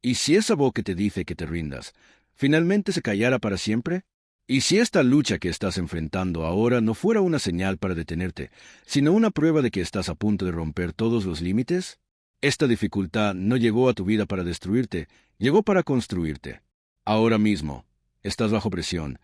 ¿Y si esa voz que te dice que te rindas, finalmente se callara para siempre? ¿Y si esta lucha que estás enfrentando ahora no fuera una señal para detenerte, sino una prueba de que estás a punto de romper todos los límites? Esta dificultad no llegó a tu vida para destruirte, llegó para construirte. Ahora mismo, estás bajo presión,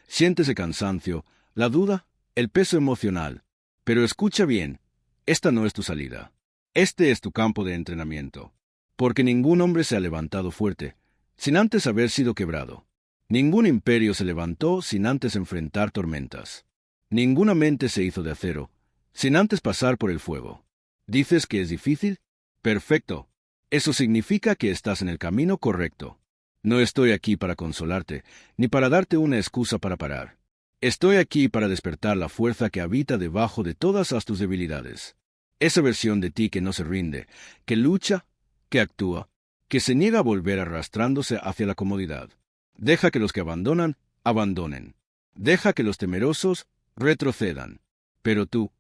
sientes el cansancio, la duda, el peso emocional. Pero escucha bien, esta no es tu salida. Este es tu campo de entrenamiento. Porque ningún hombre se ha levantado fuerte, sin antes haber sido quebrado. Ningún imperio se levantó sin antes enfrentar tormentas. Ninguna mente se hizo de acero, sin antes pasar por el fuego. ¿Dices que es difícil? Perfecto. Eso significa que estás en el camino correcto. No estoy aquí para consolarte, ni para darte una excusa para parar. Estoy aquí para despertar la fuerza que habita debajo de todas tus debilidades. Esa versión de ti que no se rinde, que lucha, que actúa, que se niega a volver arrastrándose hacia la comodidad. Deja que los que abandonan, abandonen. Deja que los temerosos retrocedan. Pero tú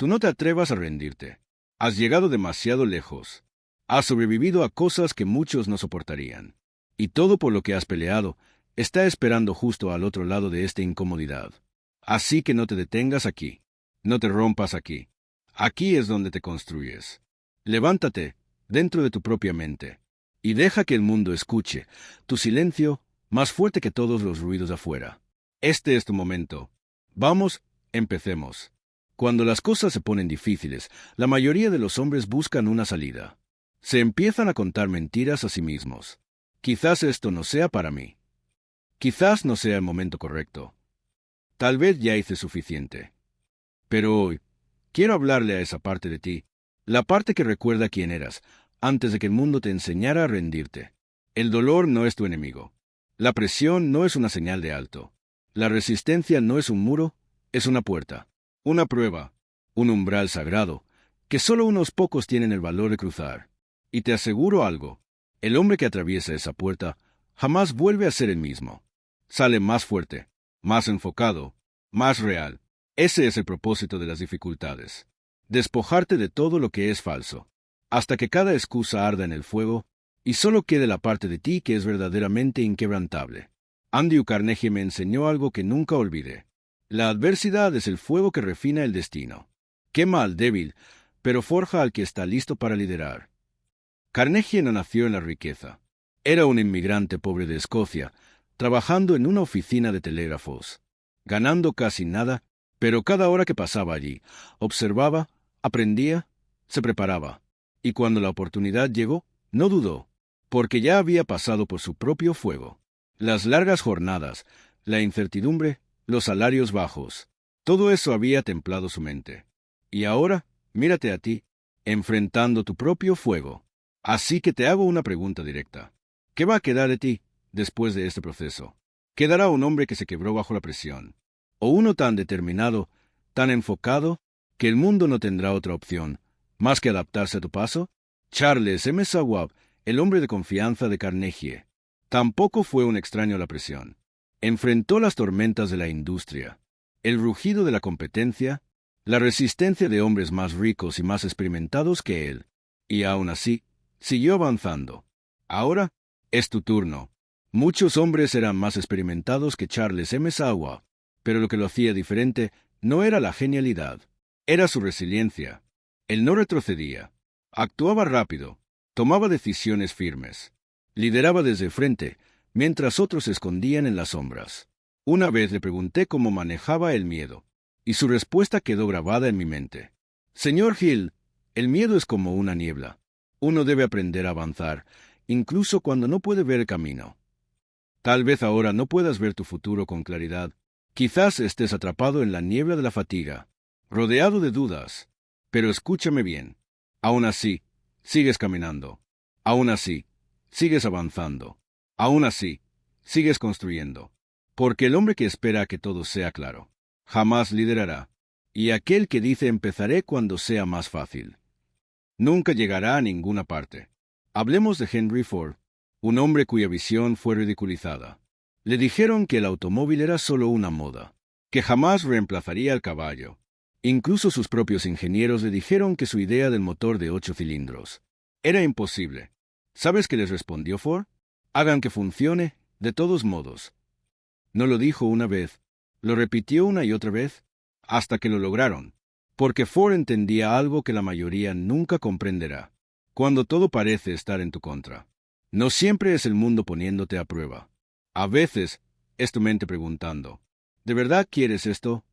no te atrevas a rendirte. Has llegado demasiado lejos. Has sobrevivido a cosas que muchos no soportarían. Y todo por lo que has peleado está esperando justo al otro lado de esta incomodidad. Así que no te detengas aquí. No te rompas aquí. Aquí es donde te construyes. Levántate dentro de tu propia mente y deja que el mundo escuche tu silencio más fuerte que todos los ruidos afuera. Este es tu momento. Vamos, empecemos. Cuando las cosas se ponen difíciles, la mayoría de los hombres buscan una salida. Se empiezan a contar mentiras a sí mismos. Quizás esto no sea para mí. Quizás no sea el momento correcto. Tal vez ya hice suficiente. Pero hoy, quiero hablarle a esa parte de ti, la parte que recuerda quién eras, antes de que el mundo te enseñara a rendirte. El dolor no es tu enemigo. La presión no es una señal de alto. La resistencia no es un muro, es una puerta, una prueba, un umbral sagrado, que solo unos pocos tienen el valor de cruzar. Y te aseguro algo, el hombre que atraviesa esa puerta jamás vuelve a ser el mismo. Sale más fuerte, más enfocado, más real. Ese es el propósito de las dificultades. Despojarte de todo lo que es falso, hasta que cada excusa arda en el fuego, y solo quede la parte de ti que es verdaderamente inquebrantable. Andrew Carnegie me enseñó algo que nunca olvidé. La adversidad es el fuego que refina el destino. Quema al débil, pero forja al que está listo para liderar. Carnegie no nació en la riqueza. Era un inmigrante pobre de Escocia, trabajando en una oficina de telégrafos, ganando casi nada, pero cada hora que pasaba allí, observaba, aprendía, se preparaba. Y cuando la oportunidad llegó, no dudó, porque ya había pasado por su propio fuego. Las largas jornadas, la incertidumbre, los salarios bajos, todo eso había templado su mente. Y ahora, mírate a ti, enfrentando tu propio fuego. Así que te hago una pregunta directa. ¿Qué va a quedar de ti después de este proceso? ¿Quedará un hombre que se quebró bajo la presión? ¿O uno tan determinado, tan enfocado, que el mundo no tendrá otra opción, más que adaptarse a tu paso? Charles M. Schwab, el hombre de confianza de Carnegie, tampoco fue un extraño a la presión. Enfrentó las tormentas de la industria, el rugido de la competencia, la resistencia de hombres más ricos y más experimentados que él, y aún así, siguió avanzando. Ahora, es tu turno. Muchos hombres eran más experimentados que Charles M. Schwab, pero lo que lo hacía diferente no era la genialidad, era su resiliencia. Él no retrocedía, actuaba rápido, tomaba decisiones firmes, lideraba desde frente, mientras otros se escondían en las sombras. Una vez le pregunté cómo manejaba el miedo, y su respuesta quedó grabada en mi mente. Señor Hill, el miedo es como una niebla. Uno debe aprender a avanzar, incluso cuando no puede ver el camino. Tal vez ahora no puedas ver tu futuro con claridad. Quizás estés atrapado en la niebla de la fatiga, rodeado de dudas. Pero escúchame bien. Aún así, sigues caminando. Aún así, sigues avanzando. Aún así, sigues construyendo. Porque el hombre que espera a que todo sea claro, jamás liderará. Y aquel que dice empezaré cuando sea más fácil, nunca llegará a ninguna parte. Hablemos de Henry Ford, un hombre cuya visión fue ridiculizada. Le dijeron que el automóvil era solo una moda, que jamás reemplazaría al caballo. Incluso sus propios ingenieros le dijeron que su idea del motor de 8 cilindros era imposible. ¿Sabes qué les respondió Ford? Hagan que funcione, de todos modos. No lo dijo una vez, lo repitió una y otra vez, hasta que lo lograron, porque Ford entendía algo que la mayoría nunca comprenderá. Cuando todo parece estar en tu contra, no siempre es el mundo poniéndote a prueba. A veces es tu mente preguntando, ¿de verdad quieres esto?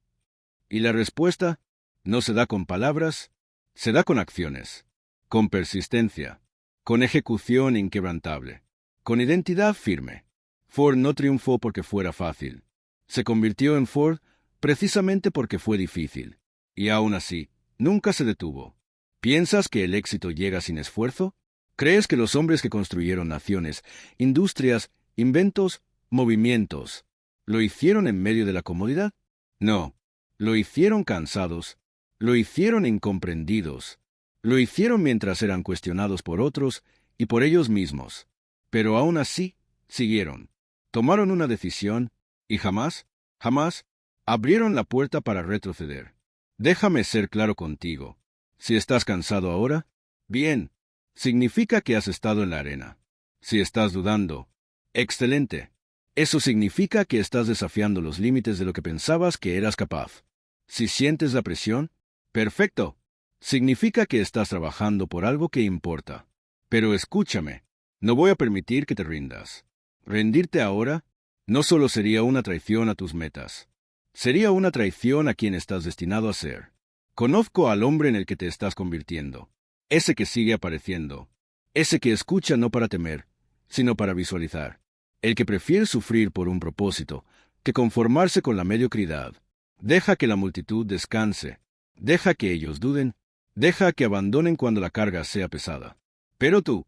Y la respuesta no se da con palabras, se da con acciones, con persistencia, con ejecución inquebrantable, con identidad firme. Ford no triunfó porque fuera fácil. Se convirtió en Ford precisamente porque fue difícil. Y aún así, nunca se detuvo. ¿Piensas que el éxito llega sin esfuerzo? ¿Crees que los hombres que construyeron naciones, industrias, inventos, movimientos, lo hicieron en medio de la comodidad? No. Lo hicieron cansados, lo hicieron incomprendidos, lo hicieron mientras eran cuestionados por otros y por ellos mismos. Pero aún así, siguieron. Tomaron una decisión y jamás, jamás, abrieron la puerta para retroceder. Déjame ser claro contigo. Si estás cansado ahora, bien, significa que has estado en la arena. Si estás dudando, excelente. Eso significa que estás desafiando los límites de lo que pensabas que eras capaz. Si sientes la presión, perfecto. Significa que estás trabajando por algo que importa. Pero escúchame, no voy a permitir que te rindas. Rendirte ahora no solo sería una traición a tus metas, sería una traición a quien estás destinado a ser. Conozco al hombre en el que te estás convirtiendo, ese que sigue apareciendo, ese que escucha no para temer, sino para visualizar, el que prefiere sufrir por un propósito que conformarse con la mediocridad. Deja que la multitud descanse, deja que ellos duden, deja que abandonen cuando la carga sea pesada. Pero tú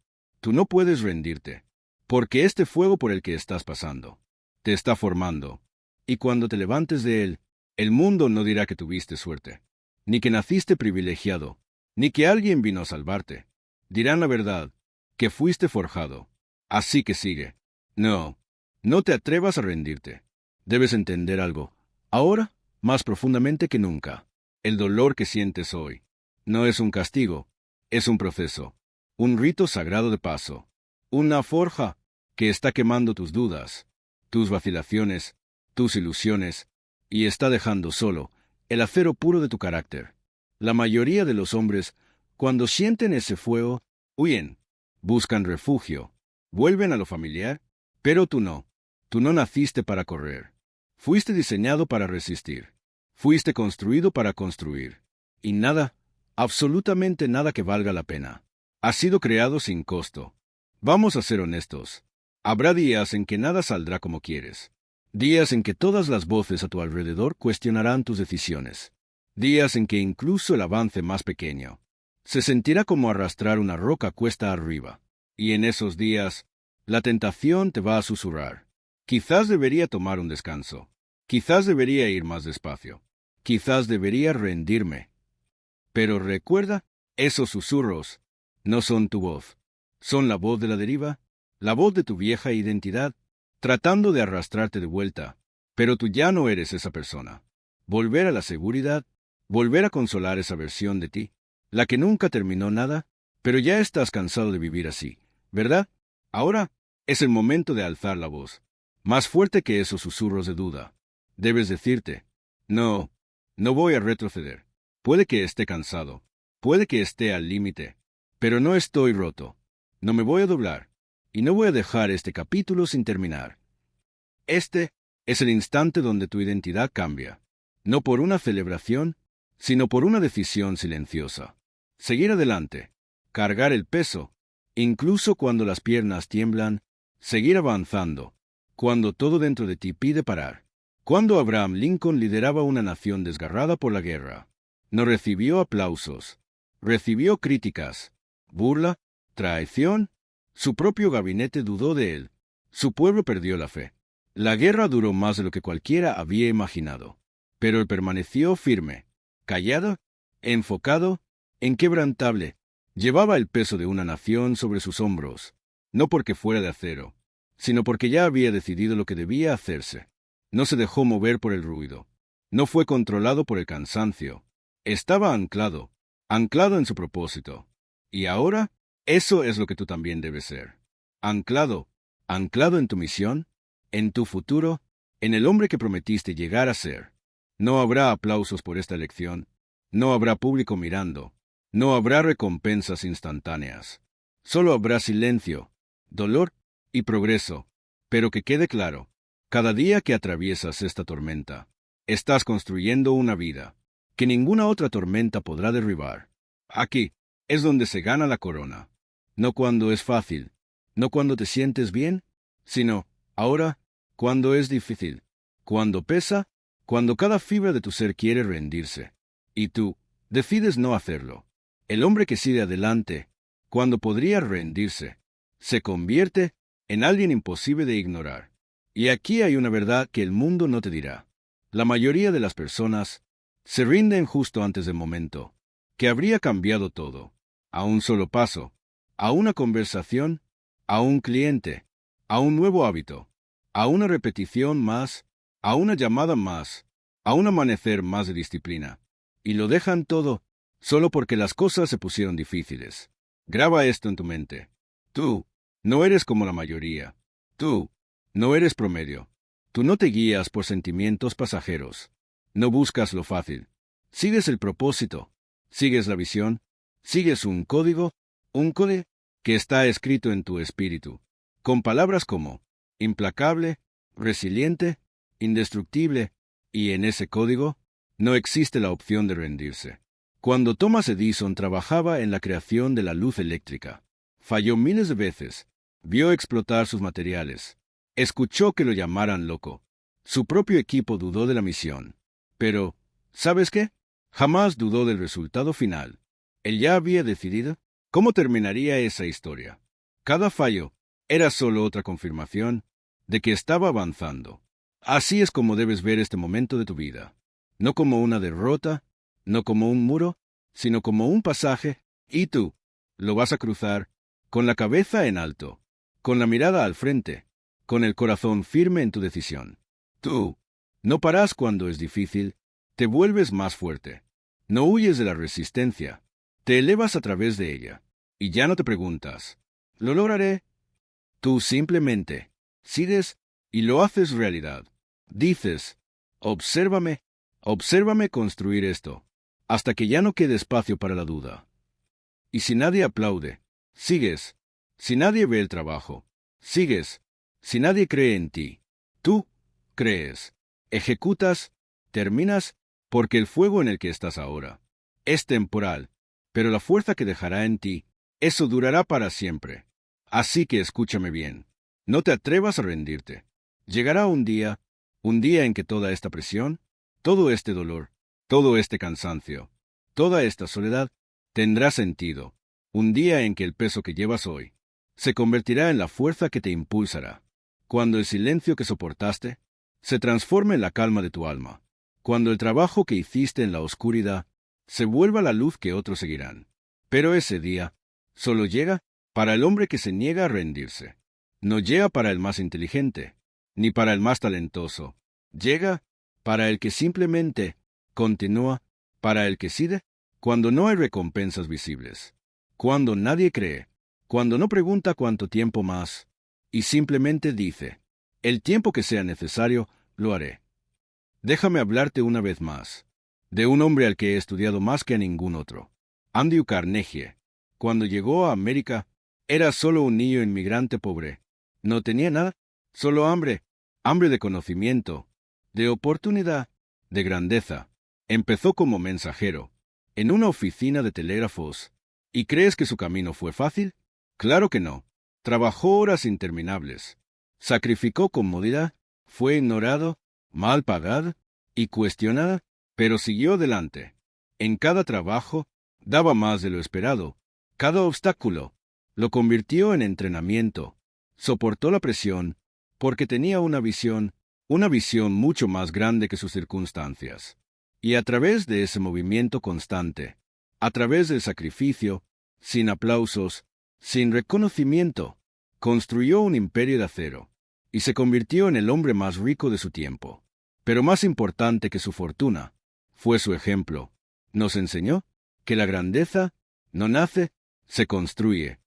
no puedes rendirte, porque este fuego por el que estás pasando te está formando, y cuando te levantes de él, el mundo no dirá que tuviste suerte, ni que naciste privilegiado, ni que alguien vino a salvarte. Dirán la verdad, que fuiste forjado. Así que sigue. No te atrevas a rendirte. Debes entender algo, ahora, más profundamente que nunca. El dolor que sientes hoy no es un castigo, es un proceso, un rito sagrado de paso, una forja que está quemando tus dudas, tus vacilaciones, tus ilusiones, y está dejando solo el acero puro de tu carácter. La mayoría de los hombres, cuando sienten ese fuego, huyen, buscan refugio, vuelven a lo familiar, pero tú no. Tú no naciste para correr. Fuiste diseñado para resistir. Fuiste construido para construir. Y nada, absolutamente nada que valga la pena, ha sido creado sin costo. Vamos a ser honestos. Habrá días en que nada saldrá como quieres. Días en que todas las voces a tu alrededor cuestionarán tus decisiones. Días en que incluso el avance más pequeño se sentirá como arrastrar una roca cuesta arriba. Y en esos días, la tentación te va a susurrar. Quizás debería tomar un descanso. Quizás debería ir más despacio. Quizás debería rendirme. Pero recuerda, esos susurros no son tu voz. Son la voz de la deriva, la voz de tu vieja identidad, tratando de arrastrarte de vuelta. Pero tú ya no eres esa persona. Volver a la seguridad, volver a consolar esa versión de ti, la que nunca terminó nada, pero ya estás cansado de vivir así, ¿verdad? Ahora es el momento de alzar la voz, más fuerte que esos susurros de duda. Debes decirte, no voy a retroceder. Puede que esté cansado, puede que esté al límite, pero no estoy roto. No me voy a doblar, y no voy a dejar este capítulo sin terminar. Este es el instante donde tu identidad cambia, no por una celebración, sino por una decisión silenciosa. Seguir adelante, cargar el peso, incluso cuando las piernas tiemblan, seguir avanzando, cuando todo dentro de ti pide parar. Cuando Abraham Lincoln lideraba una nación desgarrada por la guerra, no recibió aplausos, recibió críticas, burla, traición. Su propio gabinete dudó de él. Su pueblo perdió la fe. La guerra duró más de lo que cualquiera había imaginado, pero él permaneció firme, callado, enfocado, inquebrantable. Llevaba el peso de una nación sobre sus hombros, no porque fuera de acero, sino porque ya había decidido lo que debía hacerse. No se dejó mover por el ruido. No fue controlado por el cansancio. Estaba anclado en su propósito. Y ahora, eso es lo que tú también debes ser. anclado, anclado en tu misión, en tu futuro, en el hombre que prometiste llegar a ser. No habrá aplausos por esta elección, no habrá público mirando, no habrá recompensas instantáneas. Solo habrá silencio, dolor y progreso. Pero que quede claro, cada día que atraviesas esta tormenta, estás construyendo una vida que ninguna otra tormenta podrá derribar. Aquí es donde se gana la corona. No cuando es fácil, no cuando te sientes bien, sino ahora, cuando es difícil, cuando pesa, cuando cada fibra de tu ser quiere rendirse, y tú decides no hacerlo. El hombre que sigue adelante, cuando podría rendirse, se convierte en alguien imposible de ignorar. Y aquí hay una verdad que el mundo no te dirá. La mayoría de las personas se rinden justo antes del momento, que habría cambiado todo, a un solo paso, a una conversación, a un cliente, a un nuevo hábito, a una repetición más, a una llamada más, a un amanecer más de disciplina. Y lo dejan todo solo porque las cosas se pusieron difíciles. Graba esto en tu mente. Tú no eres como la mayoría. Tú no eres promedio. Tú no te guías por sentimientos pasajeros. No buscas lo fácil. Sigues el propósito. Sigues la visión. Sigues un código que está escrito en tu espíritu, con palabras como implacable, resiliente, indestructible, y en ese código no existe la opción de rendirse. Cuando Thomas Edison trabajaba en la creación de la luz eléctrica, falló miles de veces, vio explotar sus materiales, escuchó que lo llamaran loco. Su propio equipo dudó de la misión. Pero, ¿sabes qué? Jamás dudó del resultado final. Él ya había decidido cómo terminaría esa historia. Cada fallo era solo otra confirmación de que estaba avanzando. Así es como debes ver este momento de tu vida. No como una derrota, no como un muro, sino como un pasaje, y tú lo vas a cruzar con la cabeza en alto, con la mirada al frente, con el corazón firme en tu decisión. Tú no paras cuando es difícil, te vuelves más fuerte. No huyes de la resistencia, te elevas a través de ella, y ya no te preguntas, ¿lo lograré? Tú simplemente sigues y lo haces realidad. Dices, obsérvame, obsérvame construir esto, hasta que ya no quede espacio para la duda. Y si nadie aplaude, sigues. Si nadie ve el trabajo, sigues. Si nadie cree en ti, tú crees. Ejecutas, terminas, porque el fuego en el que estás ahora es temporal, pero la fuerza que dejará en ti, eso durará para siempre. Así que escúchame bien. No te atrevas a rendirte. Llegará un día en que toda esta presión, todo este dolor, todo este cansancio, toda esta soledad, tendrá sentido. Un día en que el peso que llevas hoy se convertirá en la fuerza que te impulsará. Cuando el silencio que soportaste se transforme en la calma de tu alma. Cuando el trabajo que hiciste en la oscuridad se vuelva la luz que otros seguirán. Pero ese día solo llega para el hombre que se niega a rendirse. No llega para el más inteligente, ni para el más talentoso. Llega para el que simplemente continúa, para el que sigue, cuando no hay recompensas visibles, cuando nadie cree, cuando no pregunta cuánto tiempo más, y simplemente dice, el tiempo que sea necesario, lo haré. Déjame hablarte una vez más, de un hombre al que he estudiado más que a ningún otro, Andrew Carnegie. Cuando llegó a América, era solo un niño inmigrante pobre. No tenía nada, solo hambre, hambre de conocimiento, de oportunidad, de grandeza. Empezó como mensajero, en una oficina de telégrafos. ¿Y crees que su camino fue fácil? Claro que no. Trabajó horas interminables. Sacrificó comodidad, fue ignorado, mal pagado y cuestionado, pero siguió adelante. En cada trabajo, daba más de lo esperado. Cada obstáculo lo convirtió en entrenamiento. Soportó la presión porque tenía una visión mucho más grande que sus circunstancias. Y a través de ese movimiento constante, a través del sacrificio, sin aplausos, sin reconocimiento, construyó un imperio de acero y se convirtió en el hombre más rico de su tiempo. Pero más importante que su fortuna fue su ejemplo. Nos enseñó que la grandeza no nace, se construye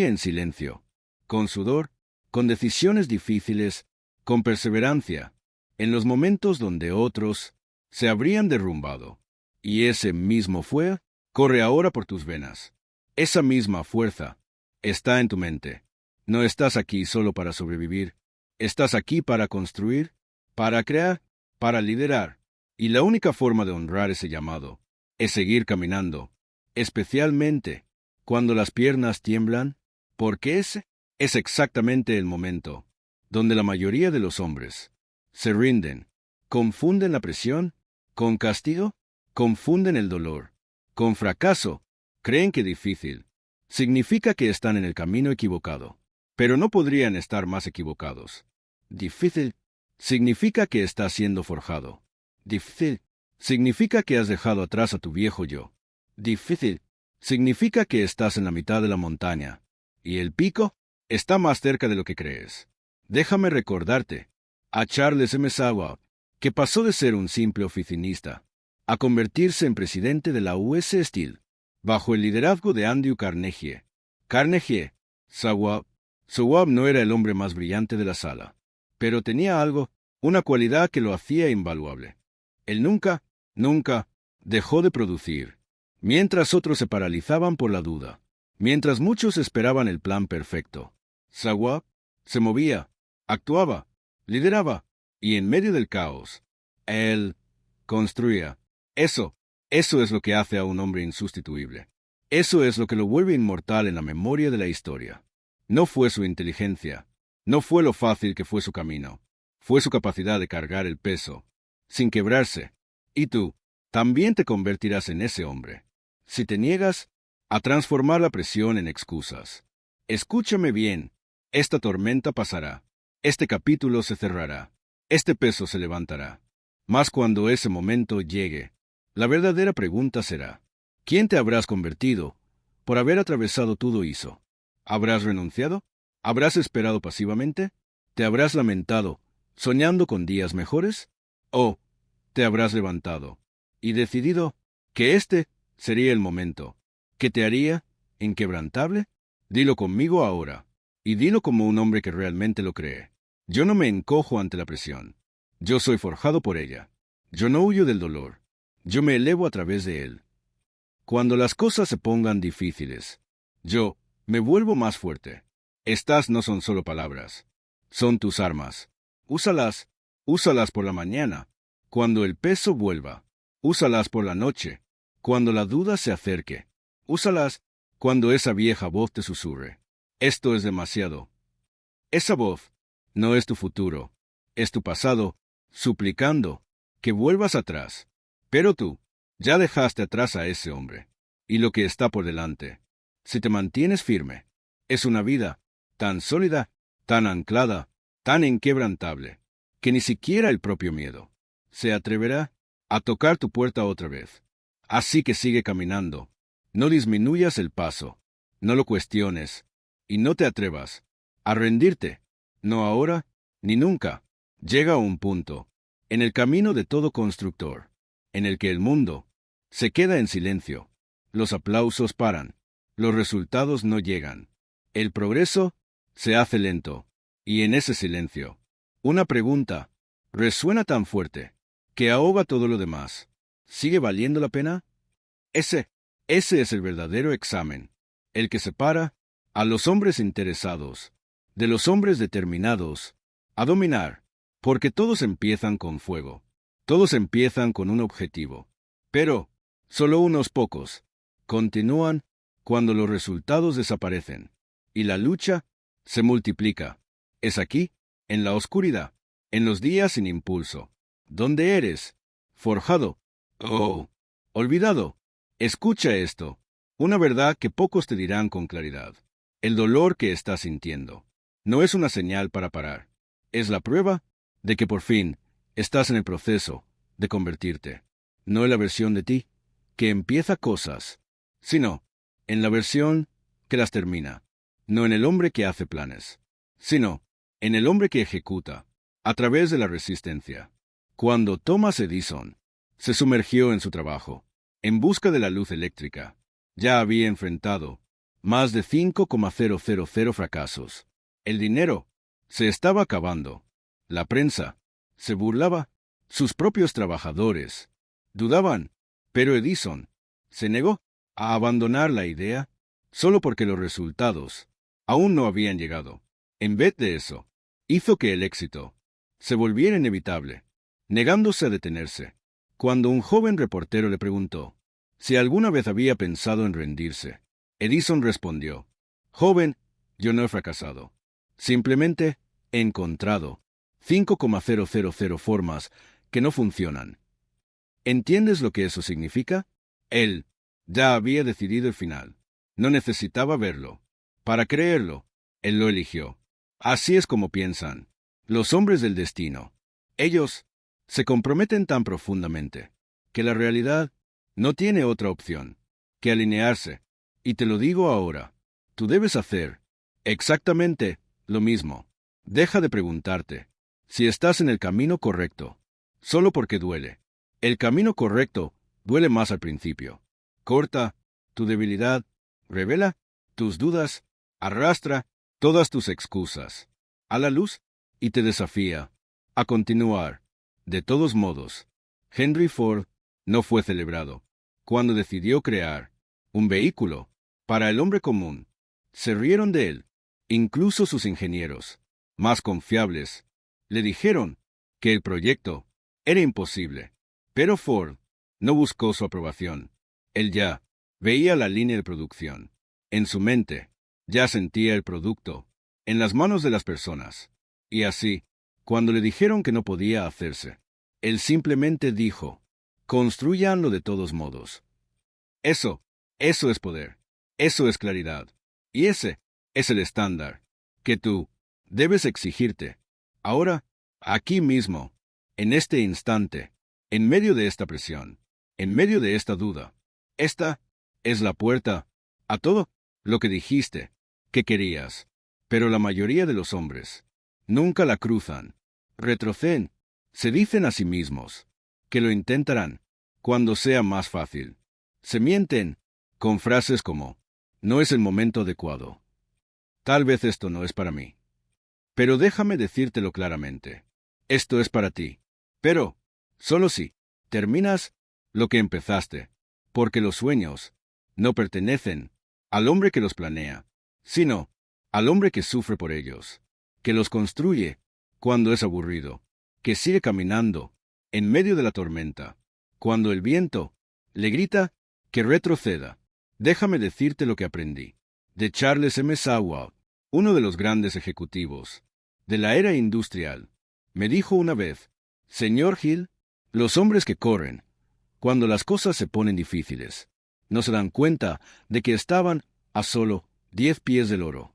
en silencio. con sudor, con decisiones difíciles, con perseverancia, en los momentos donde otros se habrían derrumbado. Y ese mismo fuego corre ahora por tus venas. Esa misma fuerza está en tu mente. No estás aquí solo para sobrevivir. Estás aquí para construir, para crear, para liderar. Y la única forma de honrar ese llamado es seguir caminando, especialmente cuando las piernas tiemblan, porque ese es exactamente el momento donde la mayoría de los hombres se rinden, confunden la presión con castigo, confunden el dolor con fracaso, creen que difícil significa que están en el camino equivocado, pero no podrían estar más equivocados. Difícil significa que estás siendo forjado. Difícil significa que has dejado atrás a tu viejo yo. Difícil significa que estás en la mitad de la montaña, y el pico está más cerca de lo que crees. Déjame recordarte a Charles M. Schwab, que pasó de ser un simple oficinista a convertirse en presidente de la US Steel, bajo el liderazgo de Andrew Carnegie. Schwab no era el hombre más brillante de la sala, pero tenía algo, una cualidad que lo hacía invaluable. Él nunca dejó de producir, mientras otros se paralizaban por la duda, mientras muchos esperaban el plan perfecto. Schwab se movía, actuaba, lideraba, y en medio del caos, él construía. Eso es lo que hace a un hombre insustituible. Eso es lo que lo vuelve inmortal en la memoria de la historia. No fue su inteligencia, no fue lo fácil que fue su camino, fue su capacidad de cargar el peso, sin quebrarse. Y tú también te convertirás en ese hombre, si te niegas a transformar la presión en excusas. Escúchame bien, esta tormenta pasará, este capítulo se cerrará, este peso se levantará. Mas cuando ese momento llegue, la verdadera pregunta será, ¿quién te habrás convertido por haber atravesado todo eso? ¿Habrás renunciado? ¿Habrás esperado pasivamente? ¿Te habrás lamentado, soñando con días mejores? ¿O te habrás levantado y decidido que este sería el momento que te haría inquebrantable? Dilo conmigo ahora, y dilo como un hombre que realmente lo cree. Yo no me encojo ante la presión. Yo soy forjado por ella. Yo no huyo del dolor. Yo me elevo a través de él. Cuando las cosas se pongan difíciles, yo me vuelvo más fuerte. Estas no son solo palabras. Son tus armas. Úsalas. Úsalas por la mañana, cuando el peso vuelva. Úsalas por la noche, cuando la duda se acerque. Úsalas cuando esa vieja voz te susurre. Esto es demasiado. Esa voz no es tu futuro, es tu pasado, suplicando que vuelvas atrás. Pero tú ya dejaste atrás a ese hombre, y lo que está por delante, si te mantienes firme, es una vida tan sólida, tan anclada, tan inquebrantable, que ni siquiera el propio miedo se atreverá a tocar tu puerta otra vez. Así que sigue caminando, no disminuyas el paso, no lo cuestiones, y no te atrevas a rendirte, no ahora ni nunca. Llega un punto en el camino de todo constructor, en el que el mundo se queda en silencio, los aplausos paran, los resultados no llegan, el progreso se hace lento, y en ese silencio, una pregunta resuena tan fuerte que ahoga todo lo demás. ¿Sigue valiendo la pena? Ese es el verdadero examen, el que separa a los hombres interesados de los hombres determinados a dominar, porque todos empiezan con fuego, todos empiezan con un objetivo, pero solo unos pocos continúan cuando los resultados desaparecen, y la lucha se multiplica. Es aquí, en la oscuridad, en los días sin impulso, donde eres forjado, olvidado. Escucha esto, una verdad que pocos te dirán con claridad. El dolor que estás sintiendo no es una señal para parar, es la prueba de que por fin estás en el proceso de convertirte, no en la versión de ti que empieza cosas, sino en la versión que las termina, no en el hombre que hace planes, sino en el hombre que ejecuta, a través de la resistencia. Cuando Thomas Edison se sumergió en su trabajo, en busca de la luz eléctrica, ya había enfrentado más de 5,000 fracasos. El dinero se estaba acabando. La prensa se burlaba. Sus propios trabajadores dudaban. Pero Edison se negó a abandonar la idea solo porque los resultados aún no habían llegado. En vez de eso, hizo que el éxito se volviera inevitable, negándose a detenerse. Cuando un joven reportero le preguntó si alguna vez había pensado en rendirse, Edison respondió: «Joven, yo no he fracasado. Simplemente he encontrado 5,000 formas que no funcionan». ¿Entiendes lo que eso significa? Él ya había decidido el final. No necesitaba verlo. Para creerlo, él lo eligió. Así es como piensan los hombres del destino. Ellos se comprometen tan profundamente que la realidad no tiene otra opción que alinearse. Y te lo digo ahora, tú debes hacer exactamente lo mismo. Deja de preguntarte si estás en el camino correcto, solo porque duele. El camino correcto duele más al principio. Corta tu debilidad, revela tus dudas, arrastra todas tus excusas a la luz y te desafía a continuar. De todos modos, Henry Ford no fue celebrado cuando decidió crear un vehículo para el hombre común. Se rieron de él. Incluso sus ingenieros más confiables le dijeron que el proyecto era imposible. Pero Ford no buscó su aprobación. Él ya veía la línea de producción. En su mente, ya sentía el producto en las manos de las personas. Y así, cuando le dijeron que no podía hacerse, él simplemente dijo: «Construyanlo de todos modos». Eso es poder. Eso es claridad. Y ese es el estándar que tú debes exigirte. Ahora, aquí mismo, en este instante, en medio de esta presión, en medio de esta duda, esta es la puerta a todo lo que dijiste que querías. Pero la mayoría de los hombres nunca la cruzan. Retroceden. Se dicen a sí mismos que lo intentarán cuando sea más fácil. Se mienten con frases como: «No es el momento adecuado. Tal vez esto no es para mí». Pero déjame decírtelo claramente. Esto es para ti. Pero solo si terminas lo que empezaste, porque los sueños no pertenecen al hombre que los planea, sino al hombre que sufre por ellos, que los construye cuando es aburrido, que sigue caminando en medio de la tormenta, cuando el viento le grita que retroceda. Déjame decirte lo que aprendí de Charles M. Schwab, uno de los grandes ejecutivos de la era industrial. Me dijo una vez: «Señor Hill, los hombres que corren cuando las cosas se ponen difíciles no se dan cuenta de que estaban a solo 10 pies del oro».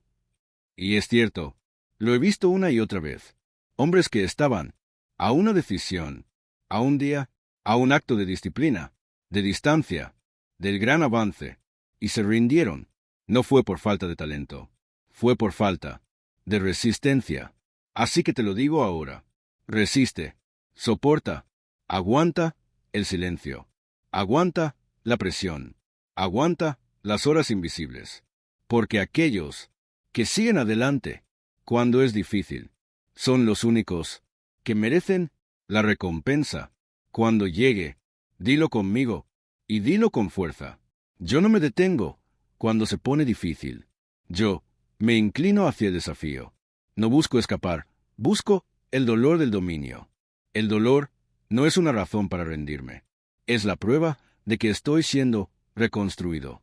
Y es cierto, lo he visto una y otra vez. Hombres que estaban a una decisión, a un día, a un acto de disciplina, de distancia, del gran avance, y se rindieron. No fue por falta de talento, fue por falta de resistencia. Así que te lo digo ahora: resiste, soporta, aguanta el silencio, aguanta la presión, aguanta las horas invisibles, porque aquellos que siguen adelante cuando es difícil son los únicos que merecen la recompensa cuando llegue. Dilo conmigo y dilo con fuerza: yo no me detengo cuando se pone difícil. Yo me inclino hacia el desafío. No busco escapar, busco el dolor del dominio. El dolor no es una razón para rendirme. Es la prueba de que estoy siendo reconstruido.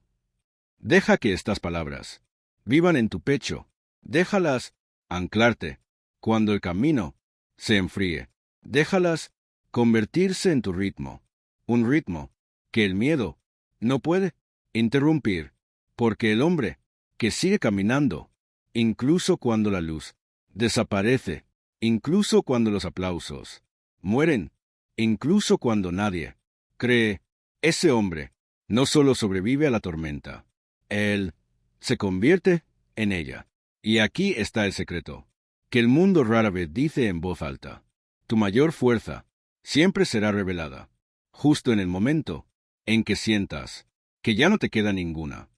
Deja que estas palabras vivan en tu pecho. Déjalas anclarte cuando el camino se enfríe. Déjalas convertirse en tu ritmo. Un ritmo que el miedo no puede interrumpir, porque el hombre que sigue caminando, incluso cuando la luz desaparece, incluso cuando los aplausos mueren, incluso cuando nadie cree, ese hombre no solo sobrevive a la tormenta, él se convierte en ella. Y aquí está el secreto, que el mundo rara vez dice en voz alta: tu mayor fuerza siempre será revelada, justo en el momento en que sientas que ya no te queda ninguna.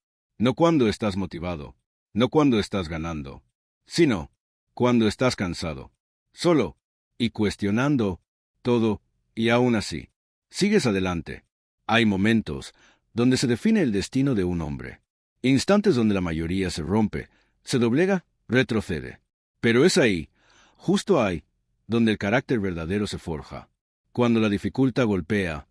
No cuando estás motivado, no cuando estás ganando, sino Cuando estás cansado, solo, y cuestionando todo, y aún así, sigues adelante. Hay momentos donde se define el destino de un hombre. Instantes donde la mayoría se rompe, se doblega, retrocede. Pero es ahí, justo ahí, donde el carácter verdadero se forja. Cuando la dificultad golpea,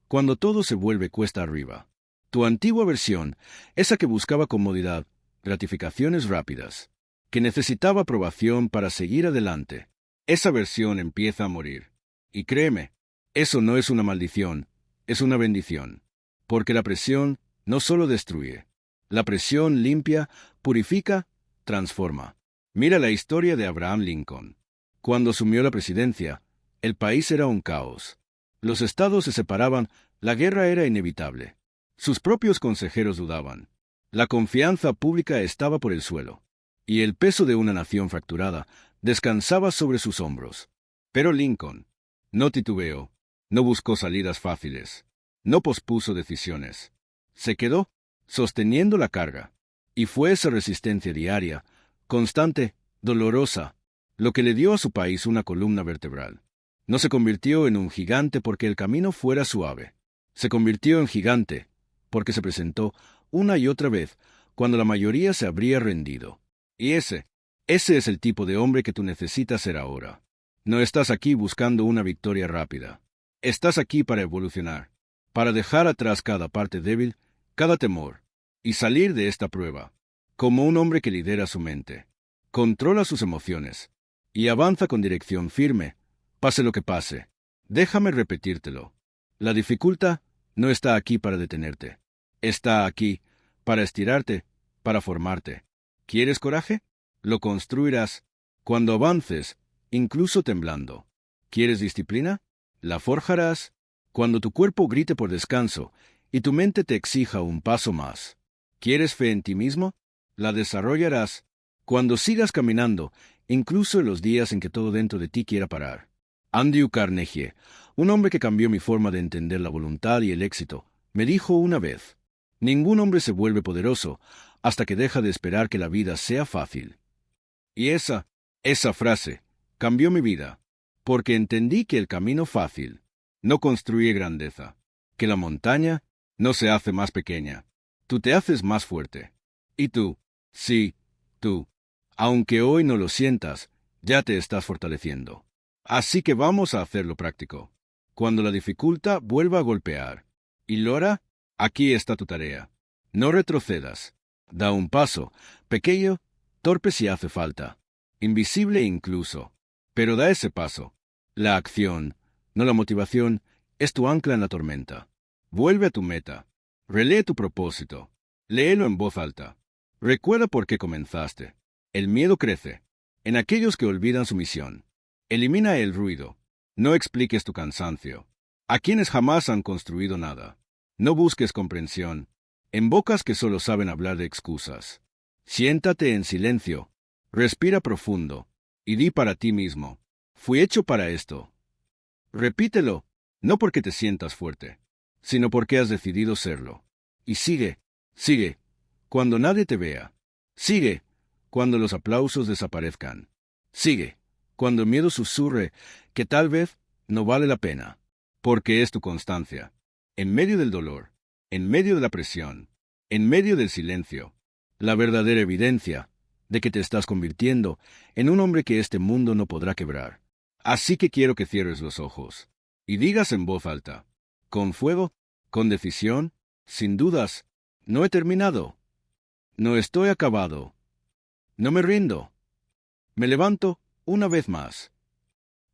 cuando todo se vuelve cuesta arriba. Tu antigua versión, esa que buscaba comodidad, gratificaciones rápidas, que necesitaba aprobación para seguir adelante, esa versión empieza a morir. Y créeme, eso no es una maldición, es una bendición. Porque la presión no solo destruye, la presión limpia, purifica, transforma. Mira la historia de Abraham Lincoln. Cuando asumió la presidencia, el país era un caos. Los estados se separaban, la guerra era inevitable. Sus propios consejeros dudaban. La confianza pública estaba por el suelo. Y el peso de una nación fracturada descansaba sobre sus hombros. Pero Lincoln no titubeó, no buscó salidas fáciles, no pospuso decisiones. Se quedó sosteniendo la carga. Y fue esa resistencia diaria, constante, dolorosa, lo que le dio a su país una columna vertebral. No se convirtió en un gigante porque el camino fuera suave. Se convirtió en gigante porque se presentó una y otra vez cuando la mayoría se habría rendido. Y ese es el tipo de hombre que tú necesitas ser ahora. No estás aquí buscando una victoria rápida. Estás aquí para evolucionar, para dejar atrás cada parte débil, cada temor, y salir de esta prueba, como un hombre que lidera su mente, controla sus emociones, y avanza con dirección firme, pase lo que pase. Déjame repetírtelo. La dificultad no está aquí para detenerte. Está aquí para estirarte, para formarte. ¿Quieres coraje? Lo construirás cuando avances, incluso temblando. ¿Quieres disciplina? La forjarás cuando tu cuerpo grite por descanso y tu mente te exija un paso más. ¿Quieres fe en ti mismo? La desarrollarás cuando sigas caminando, incluso en los días en que todo dentro de ti quiera parar. Andrew Carnegie, un hombre que cambió mi forma de entender la voluntad y el éxito, me dijo una vez: ningún hombre se vuelve poderoso hasta que deja de esperar que la vida sea fácil. Y esa frase cambió mi vida, porque entendí que el camino fácil no construye grandeza, que la montaña no se hace más pequeña, tú te haces más fuerte. Y tú, sí, tú, aunque hoy no lo sientas, ya te estás fortaleciendo. Así que vamos a hacerlo práctico. Cuando la dificultad vuelva a golpear, y lo hará, aquí está tu tarea. No retrocedas. Da un paso, pequeño, torpe si hace falta, invisible incluso, pero da ese paso. La acción, no la motivación, es tu ancla en la tormenta. Vuelve a tu meta. Relee tu propósito. Léelo en voz alta. Recuerda por qué comenzaste. El miedo crece en aquellos que olvidan su misión. Elimina el ruido. No expliques tu cansancio a quienes jamás han construido nada. No busques comprensión en bocas que solo saben hablar de excusas. Siéntate en silencio, respira profundo, y di para ti mismo: fui hecho para esto. Repítelo, no porque te sientas fuerte, sino porque has decidido serlo. Y sigue, sigue, cuando nadie te vea. Sigue, cuando los aplausos desaparezcan. Sigue, cuando el miedo susurre que tal vez no vale la pena, porque es tu constancia. En medio del dolor, en medio de la presión, en medio del silencio, la verdadera evidencia de que te estás convirtiendo en un hombre que este mundo no podrá quebrar. Así que quiero que cierres los ojos y digas en voz alta, con fuego, con decisión, sin dudas: no he terminado. No estoy acabado. No me rindo. Me levanto una vez más.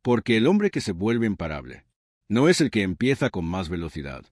Porque el hombre que se vuelve imparable no es el que empieza con más velocidad.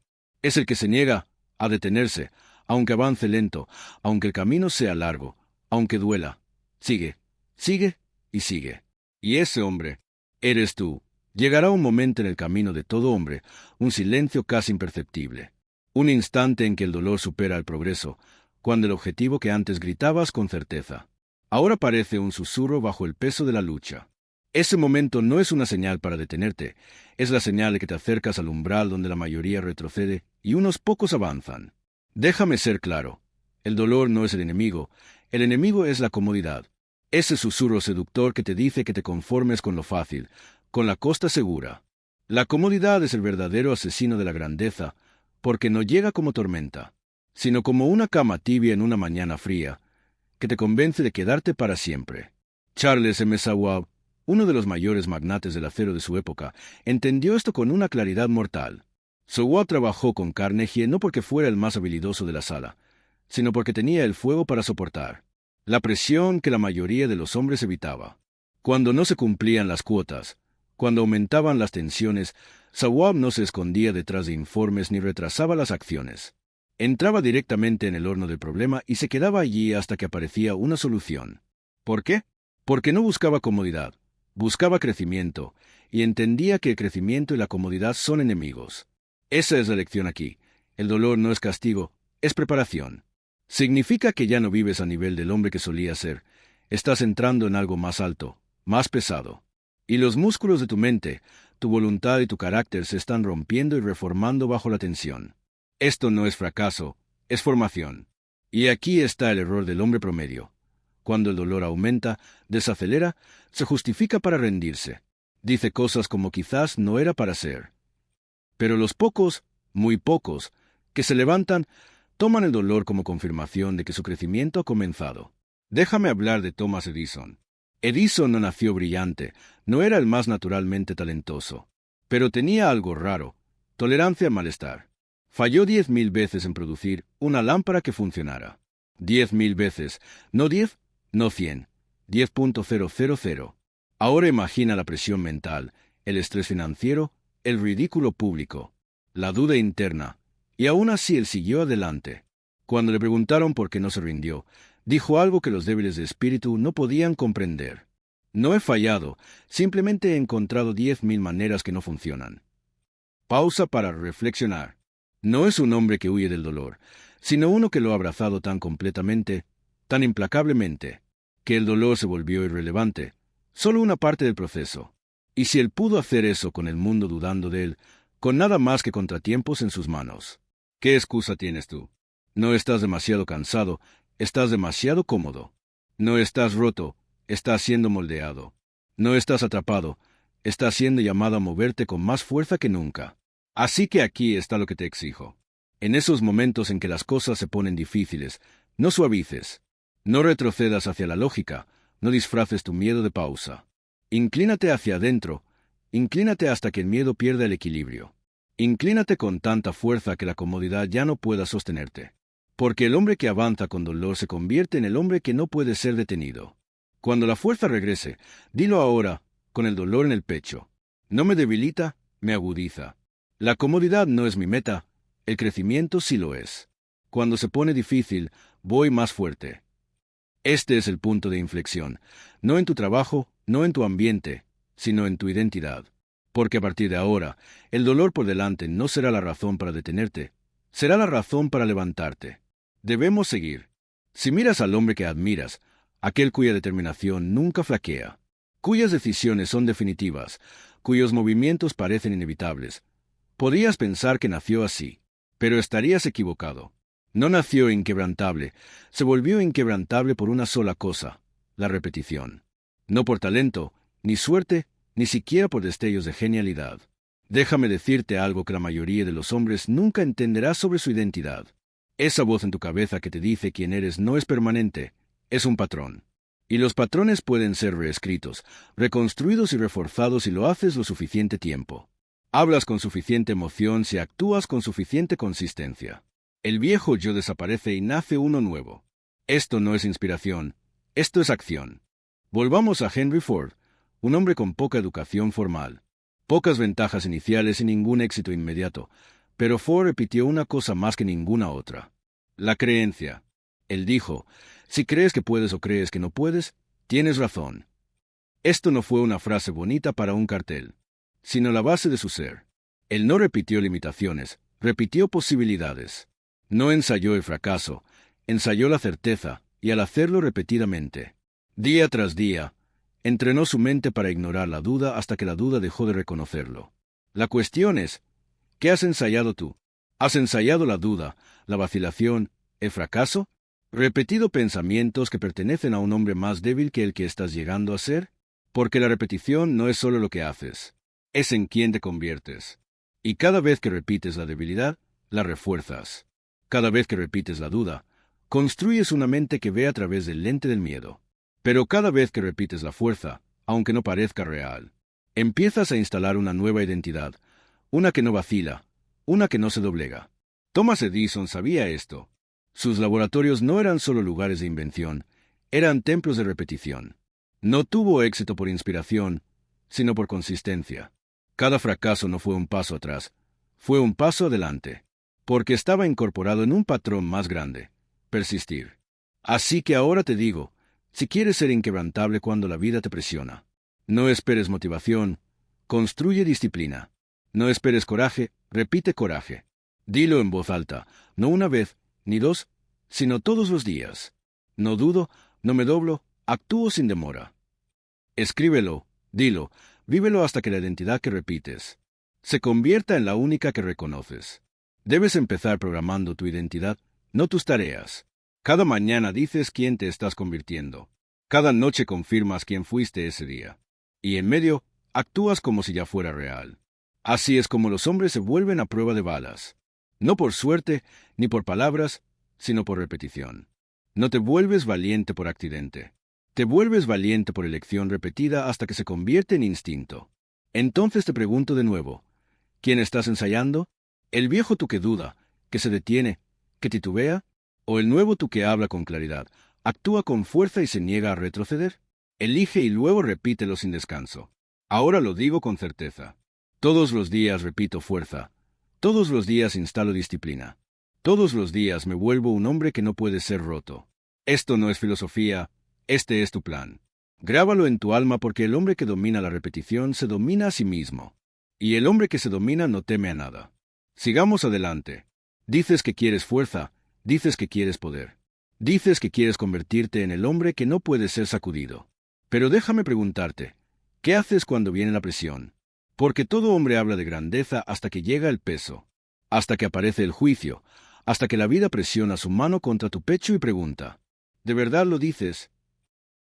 Es el que se niega a detenerse, aunque avance lento, aunque el camino sea largo, aunque duela. Sigue, sigue y sigue. Y ese hombre eres tú. Llegará un momento en el camino de todo hombre, un silencio casi imperceptible. Un instante en que el dolor supera el progreso, cuando el objetivo que antes gritabas con certeza ahora parece un susurro bajo el peso de la lucha. Ese momento no es una señal para detenerte, es la señal de que te acercas al umbral donde la mayoría retrocede y unos pocos avanzan. Déjame ser claro, el dolor no es el enemigo es la comodidad. Ese susurro seductor que te dice que te conformes con lo fácil, con la costa segura. La comodidad es el verdadero asesino de la grandeza, porque no llega como tormenta, sino como una cama tibia en una mañana fría, que te convence de quedarte para siempre. Charles M. Schwab, uno de los mayores magnates del acero de su época, entendió esto con una claridad mortal. Schwab trabajó con Carnegie no porque fuera el más habilidoso de la sala, sino porque tenía el fuego para soportar la presión que la mayoría de los hombres evitaba. Cuando no se cumplían las cuotas, cuando aumentaban las tensiones, Schwab no se escondía detrás de informes ni retrasaba las acciones. Entraba directamente en el horno del problema y se quedaba allí hasta que aparecía una solución. ¿Por qué? Porque no buscaba comodidad, buscaba crecimiento, y entendía que el crecimiento y la comodidad son enemigos. Esa es la lección aquí. El dolor no es castigo, es preparación. Significa que ya no vives a nivel del hombre que solía ser. Estás entrando en algo más alto, más pesado. Y los músculos de tu mente, tu voluntad y tu carácter se están rompiendo y reformando bajo la tensión. Esto no es fracaso, es formación. Y aquí está el error del hombre promedio. Cuando el dolor aumenta, desacelera, se justifica para rendirse. Dice cosas como quizás no era para ser. Pero los pocos, muy pocos, que se levantan, toman el dolor como confirmación de que su crecimiento ha comenzado. Déjame hablar de Thomas Edison. Edison no nació brillante, no era el más naturalmente talentoso, pero tenía algo raro, tolerancia al malestar. Falló 10.000 veces en producir una lámpara que funcionara. 10.000 veces, no 10, no 100, 10.000. Ahora imagina la presión mental, el estrés financiero, el ridículo público, la duda interna. Y aún así él siguió adelante. Cuando le preguntaron por qué no se rindió, dijo algo que los débiles de espíritu no podían comprender. No he fallado, simplemente he encontrado 10.000 maneras que no funcionan. Pausa para reflexionar. No es un hombre que huye del dolor, sino uno que lo ha abrazado tan completamente, tan implacablemente, que el dolor se volvió irrelevante, solo una parte del proceso. Y si él pudo hacer eso con el mundo dudando de él, con nada más que contratiempos en sus manos, ¿qué excusa tienes tú? No estás demasiado cansado, estás demasiado cómodo. No estás roto, estás siendo moldeado. No estás atrapado, estás siendo llamado a moverte con más fuerza que nunca. Así que aquí está lo que te exijo. En esos momentos en que las cosas se ponen difíciles, no suavices. No retrocedas hacia la lógica, no disfraces tu miedo de pausa. Inclínate hacia adentro, inclínate hasta que el miedo pierda el equilibrio. Inclínate con tanta fuerza que la comodidad ya no pueda sostenerte. Porque el hombre que avanza con dolor se convierte en el hombre que no puede ser detenido. Cuando la fuerza regrese, dilo ahora, con el dolor en el pecho. No me debilita, me agudiza. La comodidad no es mi meta, el crecimiento sí lo es. Cuando se pone difícil, voy más fuerte. Este es el punto de inflexión, no en tu trabajo, no en tu ambiente, sino en tu identidad. Porque a partir de ahora, el dolor por delante no será la razón para detenerte, será la razón para levantarte. Debemos seguir. Si miras al hombre que admiras, aquel cuya determinación nunca flaquea, cuyas decisiones son definitivas, cuyos movimientos parecen inevitables, podrías pensar que nació así, pero estarías equivocado. No nació inquebrantable, se volvió inquebrantable por una sola cosa, la repetición. No por talento, ni suerte, ni siquiera por destellos de genialidad. Déjame decirte algo que la mayoría de los hombres nunca entenderá sobre su identidad. Esa voz en tu cabeza que te dice quién eres no es permanente, es un patrón. Y los patrones pueden ser reescritos, reconstruidos y reforzados si lo haces lo suficiente tiempo. Hablas con suficiente emoción si actúas con suficiente consistencia. El viejo yo desaparece y nace uno nuevo. Esto no es inspiración, esto es acción. Volvamos a Henry Ford, un hombre con poca educación formal, pocas ventajas iniciales y ningún éxito inmediato, pero Ford repitió una cosa más que ninguna otra: la creencia. Él dijo, si crees que puedes o crees que no puedes, tienes razón. Esto no fue una frase bonita para un cartel, sino la base de su ser. Él no repitió limitaciones, repitió posibilidades. No ensayó el fracaso, ensayó la certeza, y al hacerlo repetidamente, día tras día, entrenó su mente para ignorar la duda hasta que la duda dejó de reconocerlo. La cuestión es, ¿qué has ensayado tú? ¿Has ensayado la duda, la vacilación, el fracaso? Repetido pensamientos que pertenecen a un hombre más débil que el que estás llegando a ser, porque la repetición no es solo lo que haces, es en quien te conviertes. Y cada vez que repites la debilidad, la refuerzas. Cada vez que repites la duda, construyes una mente que ve a través del lente del miedo. Pero cada vez que repites la fuerza, aunque no parezca real, empiezas a instalar una nueva identidad, una que no vacila, una que no se doblega. Thomas Edison sabía esto. Sus laboratorios no eran solo lugares de invención, eran templos de repetición. No tuvo éxito por inspiración, sino por consistencia. Cada fracaso no fue un paso atrás, fue un paso adelante, porque estaba incorporado en un patrón más grande: persistir. Así que ahora te digo, si quieres ser inquebrantable cuando la vida te presiona, no esperes motivación, construye disciplina. No esperes coraje, repite coraje. Dilo en voz alta, no una vez, ni dos, sino todos los días. No dudo, no me doblo, actúo sin demora. Escríbelo, dilo, vívelo hasta que la identidad que repites se convierta en la única que reconoces. Debes empezar programando tu identidad, no tus tareas. Cada mañana dices quién te estás convirtiendo. Cada noche confirmas quién fuiste ese día. Y en medio, actúas como si ya fuera real. Así es como los hombres se vuelven a prueba de balas. No por suerte, ni por palabras, sino por repetición. No te vuelves valiente por accidente. Te vuelves valiente por elección repetida hasta que se convierte en instinto. Entonces te pregunto de nuevo, ¿quién estás ensayando? ¿El viejo tú que duda, que se detiene, que titubea? ¿O el nuevo tú que habla con claridad, actúa con fuerza y se niega a retroceder? Elige y luego repítelo sin descanso. Ahora lo digo con certeza. Todos los días repito fuerza. Todos los días instalo disciplina. Todos los días me vuelvo un hombre que no puede ser roto. Esto no es filosofía, este es tu plan. Grábalo en tu alma porque el hombre que domina la repetición se domina a sí mismo. Y el hombre que se domina no teme a nada. Sigamos adelante. Dices que quieres fuerza, dices que quieres poder. Dices que quieres convertirte en el hombre que no puede ser sacudido. Pero déjame preguntarte, ¿qué haces cuando viene la presión? Porque todo hombre habla de grandeza hasta que llega el peso, hasta que aparece el juicio, hasta que la vida presiona su mano contra tu pecho y pregunta, ¿de verdad lo dices?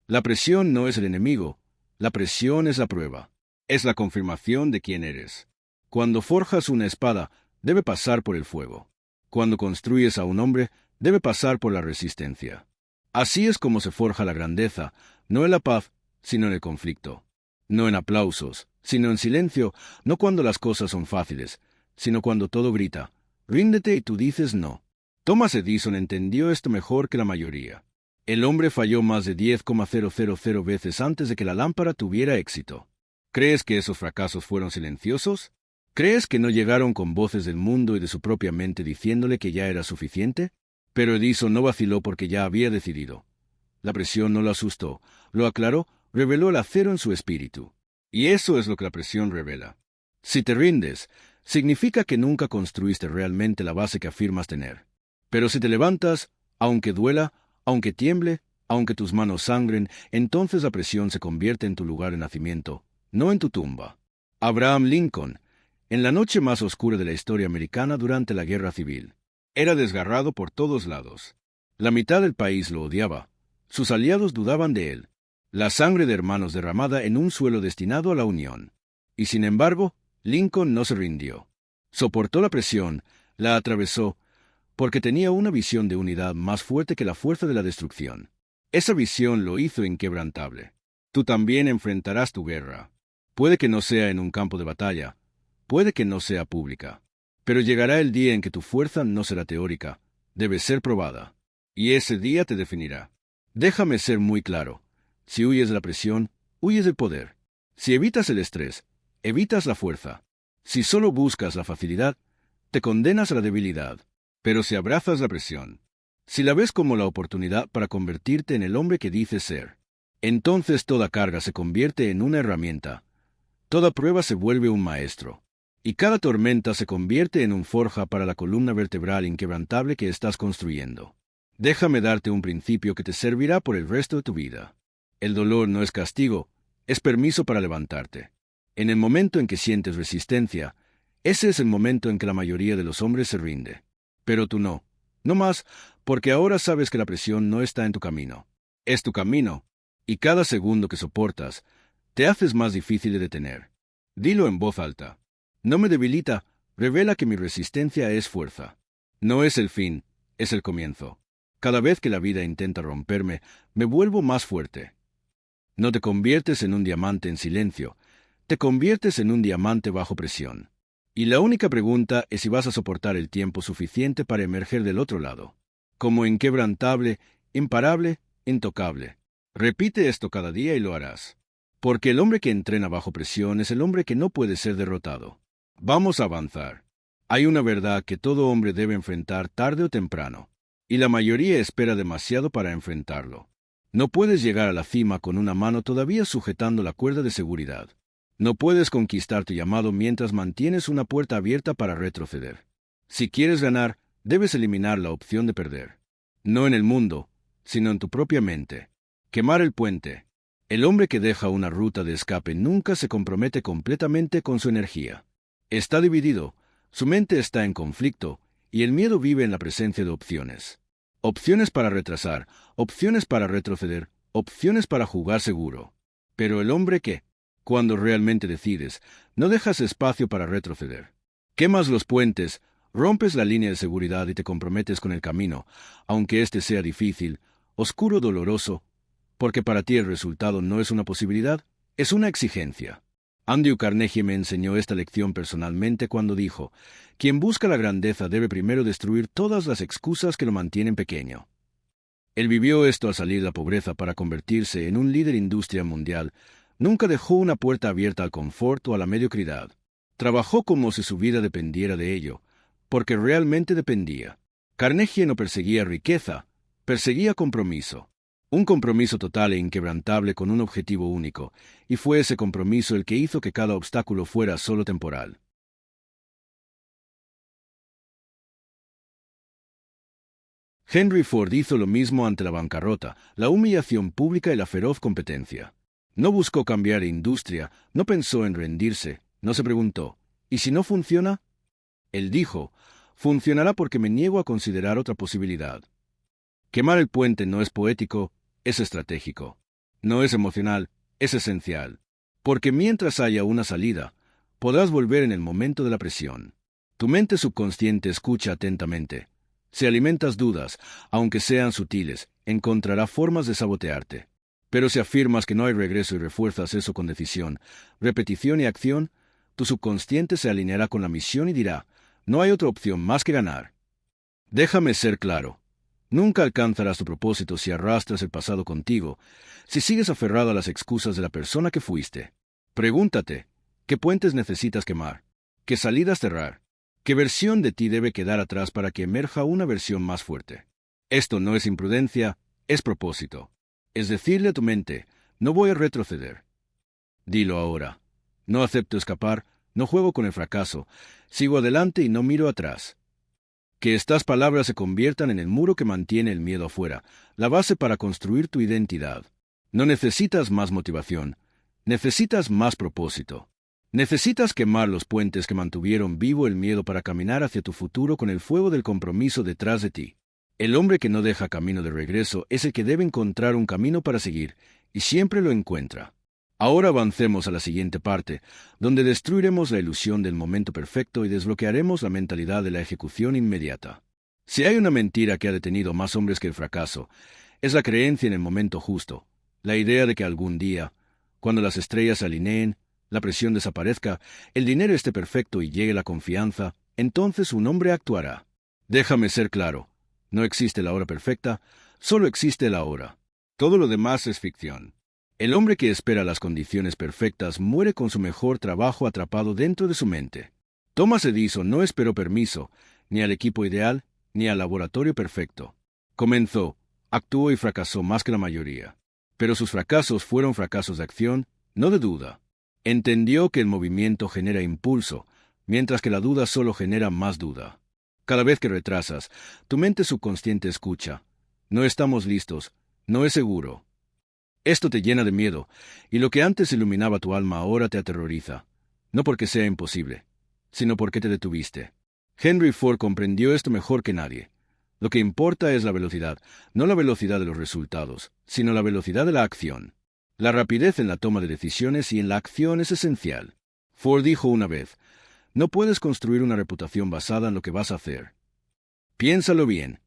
La presión no es el enemigo, la presión es la prueba, es la confirmación de quién eres. Cuando forjas una espada, debe pasar por el fuego. Cuando construyes a un hombre, debe pasar por la resistencia. Así es como se forja la grandeza, no en la paz, sino en el conflicto. No en aplausos, sino en silencio, no cuando las cosas son fáciles, sino cuando todo grita, ríndete y tú dices no. Thomas Edison entendió esto mejor que la mayoría. El hombre falló más de 10,000 veces antes de que la lámpara tuviera éxito. ¿Crees que esos fracasos fueron silenciosos? ¿Crees que no llegaron con voces del mundo y de su propia mente diciéndole que ya era suficiente? Pero Edison no vaciló porque ya había decidido. La presión no lo asustó, lo aclaró, reveló el acero en su espíritu. Y eso es lo que la presión revela. Si te rindes, significa que nunca construiste realmente la base que afirmas tener. Pero si te levantas, aunque duela, aunque tiemble, aunque tus manos sangren, entonces la presión se convierte en tu lugar de nacimiento, no en tu tumba. Abraham Lincoln, en la noche más oscura de la historia americana durante la Guerra Civil, era desgarrado por todos lados. La mitad del país lo odiaba. Sus aliados dudaban de él. La sangre de hermanos derramada en un suelo destinado a la unión. Y sin embargo, Lincoln no se rindió. Soportó la presión, la atravesó, porque tenía una visión de unidad más fuerte que la fuerza de la destrucción. Esa visión lo hizo inquebrantable. Tú también enfrentarás tu guerra. Puede que no sea en un campo de batalla, puede que no sea pública, pero llegará el día en que tu fuerza no será teórica, debe ser probada. Y ese día te definirá. Déjame ser muy claro. Si huyes de la presión, huyes del poder. Si evitas el estrés, evitas la fuerza. Si solo buscas la facilidad, te condenas a la debilidad. Pero si abrazas la presión, si la ves como la oportunidad para convertirte en el hombre que dices ser, entonces toda carga se convierte en una herramienta. Toda prueba se vuelve un maestro. Y cada tormenta se convierte en un forja para la columna vertebral inquebrantable que estás construyendo. Déjame darte un principio que te servirá por el resto de tu vida. El dolor no es castigo, es permiso para levantarte. En el momento en que sientes resistencia, ese es el momento en que la mayoría de los hombres se rinde. Pero tú no. No más, porque ahora sabes que la presión no está en tu camino. Es tu camino, y cada segundo que soportas, te haces más difícil de detener. Dilo en voz alta. No me debilita, revela que mi resistencia es fuerza. No es el fin, es el comienzo. Cada vez que la vida intenta romperme, me vuelvo más fuerte. No te conviertes en un diamante en silencio, te conviertes en un diamante bajo presión. Y la única pregunta es si vas a soportar el tiempo suficiente para emerger del otro lado. Como inquebrantable, imparable, intocable. Repite esto cada día y lo harás. Porque el hombre que entrena bajo presión es el hombre que no puede ser derrotado. Vamos a avanzar. Hay una verdad que todo hombre debe enfrentar tarde o temprano, y la mayoría espera demasiado para enfrentarlo. No puedes llegar a la cima con una mano todavía sujetando la cuerda de seguridad. No puedes conquistar tu llamado mientras mantienes una puerta abierta para retroceder. Si quieres ganar, debes eliminar la opción de perder. No en el mundo, sino en tu propia mente. Quemar el puente. El hombre que deja una ruta de escape nunca se compromete completamente con su energía. Está dividido, su mente está en conflicto, y el miedo vive en la presencia de opciones. Opciones para retrasar, opciones para retroceder, opciones para jugar seguro. Pero el hombre que, cuando realmente decides, no dejas espacio para retroceder. Quemas los puentes, rompes la línea de seguridad y te comprometes con el camino, aunque éste sea difícil, oscuro, doloroso, porque para ti el resultado no es una posibilidad, es una exigencia. Andrew Carnegie me enseñó esta lección personalmente cuando dijo: quien busca la grandeza debe primero destruir todas las excusas que lo mantienen pequeño. Él vivió esto al salir de la pobreza para convertirse en un líder industria mundial. Nunca dejó una puerta abierta al confort o a la mediocridad. Trabajó como si su vida dependiera de ello, porque realmente dependía. Carnegie no perseguía riqueza, perseguía compromiso. Un compromiso total e inquebrantable con un objetivo único, y fue ese compromiso el que hizo que cada obstáculo fuera solo temporal. Henry Ford hizo lo mismo ante la bancarrota, la humillación pública y la feroz competencia. No buscó cambiar de industria, no pensó en rendirse, no se preguntó: ¿y si no funciona? Él dijo: funcionará porque me niego a considerar otra posibilidad. Quemar el puente no es poético, es estratégico. No es emocional, es esencial. Porque mientras haya una salida, podrás volver en el momento de la presión. Tu mente subconsciente escucha atentamente. Si alimentas dudas, aunque sean sutiles, encontrará formas de sabotearte. Pero si afirmas que no hay regreso y refuerzas eso con decisión, repetición y acción, tu subconsciente se alineará con la misión y dirá: no hay otra opción más que ganar. Déjame ser claro. Nunca alcanzarás tu propósito si arrastras el pasado contigo, si sigues aferrado a las excusas de la persona que fuiste. Pregúntate: ¿qué puentes necesitas quemar? ¿Qué salidas cerrar? ¿Qué versión de ti debe quedar atrás para que emerja una versión más fuerte? Esto no es imprudencia, es propósito. Es decirle a tu mente: no voy a retroceder. Dilo ahora: no acepto escapar, no juego con el fracaso, sigo adelante y no miro atrás. Que estas palabras se conviertan en el muro que mantiene el miedo afuera, la base para construir tu identidad. No necesitas más motivación, necesitas más propósito. Necesitas quemar los puentes que mantuvieron vivo el miedo para caminar hacia tu futuro con el fuego del compromiso detrás de ti. El hombre que no deja camino de regreso es el que debe encontrar un camino para seguir, y siempre lo encuentra. Ahora avancemos a la siguiente parte, donde destruiremos la ilusión del momento perfecto y desbloquearemos la mentalidad de la ejecución inmediata. Si hay una mentira que ha detenido más hombres que el fracaso, es la creencia en el momento justo, la idea de que algún día, cuando las estrellas se alineen, la presión desaparezca, el dinero esté perfecto y llegue la confianza, entonces un hombre actuará. Déjame ser claro, no existe la hora perfecta, solo existe la hora. Todo lo demás es ficción. El hombre que espera las condiciones perfectas muere con su mejor trabajo atrapado dentro de su mente. Thomas Edison no esperó permiso, ni al equipo ideal, ni al laboratorio perfecto. Comenzó, actuó y fracasó más que la mayoría. Pero sus fracasos fueron fracasos de acción, no de duda. Entendió que el movimiento genera impulso, mientras que la duda solo genera más duda. Cada vez que retrasas, tu mente subconsciente escucha: no estamos listos, no es seguro. Esto te llena de miedo, y lo que antes iluminaba tu alma ahora te aterroriza, no porque sea imposible, sino porque te detuviste. Henry Ford comprendió esto mejor que nadie. Lo que importa es la velocidad, no la velocidad de los resultados, sino la velocidad de la acción. La rapidez en la toma de decisiones y en la acción es esencial. Ford dijo una vez, no puedes construir una reputación basada en lo que vas a hacer. Piénsalo bien.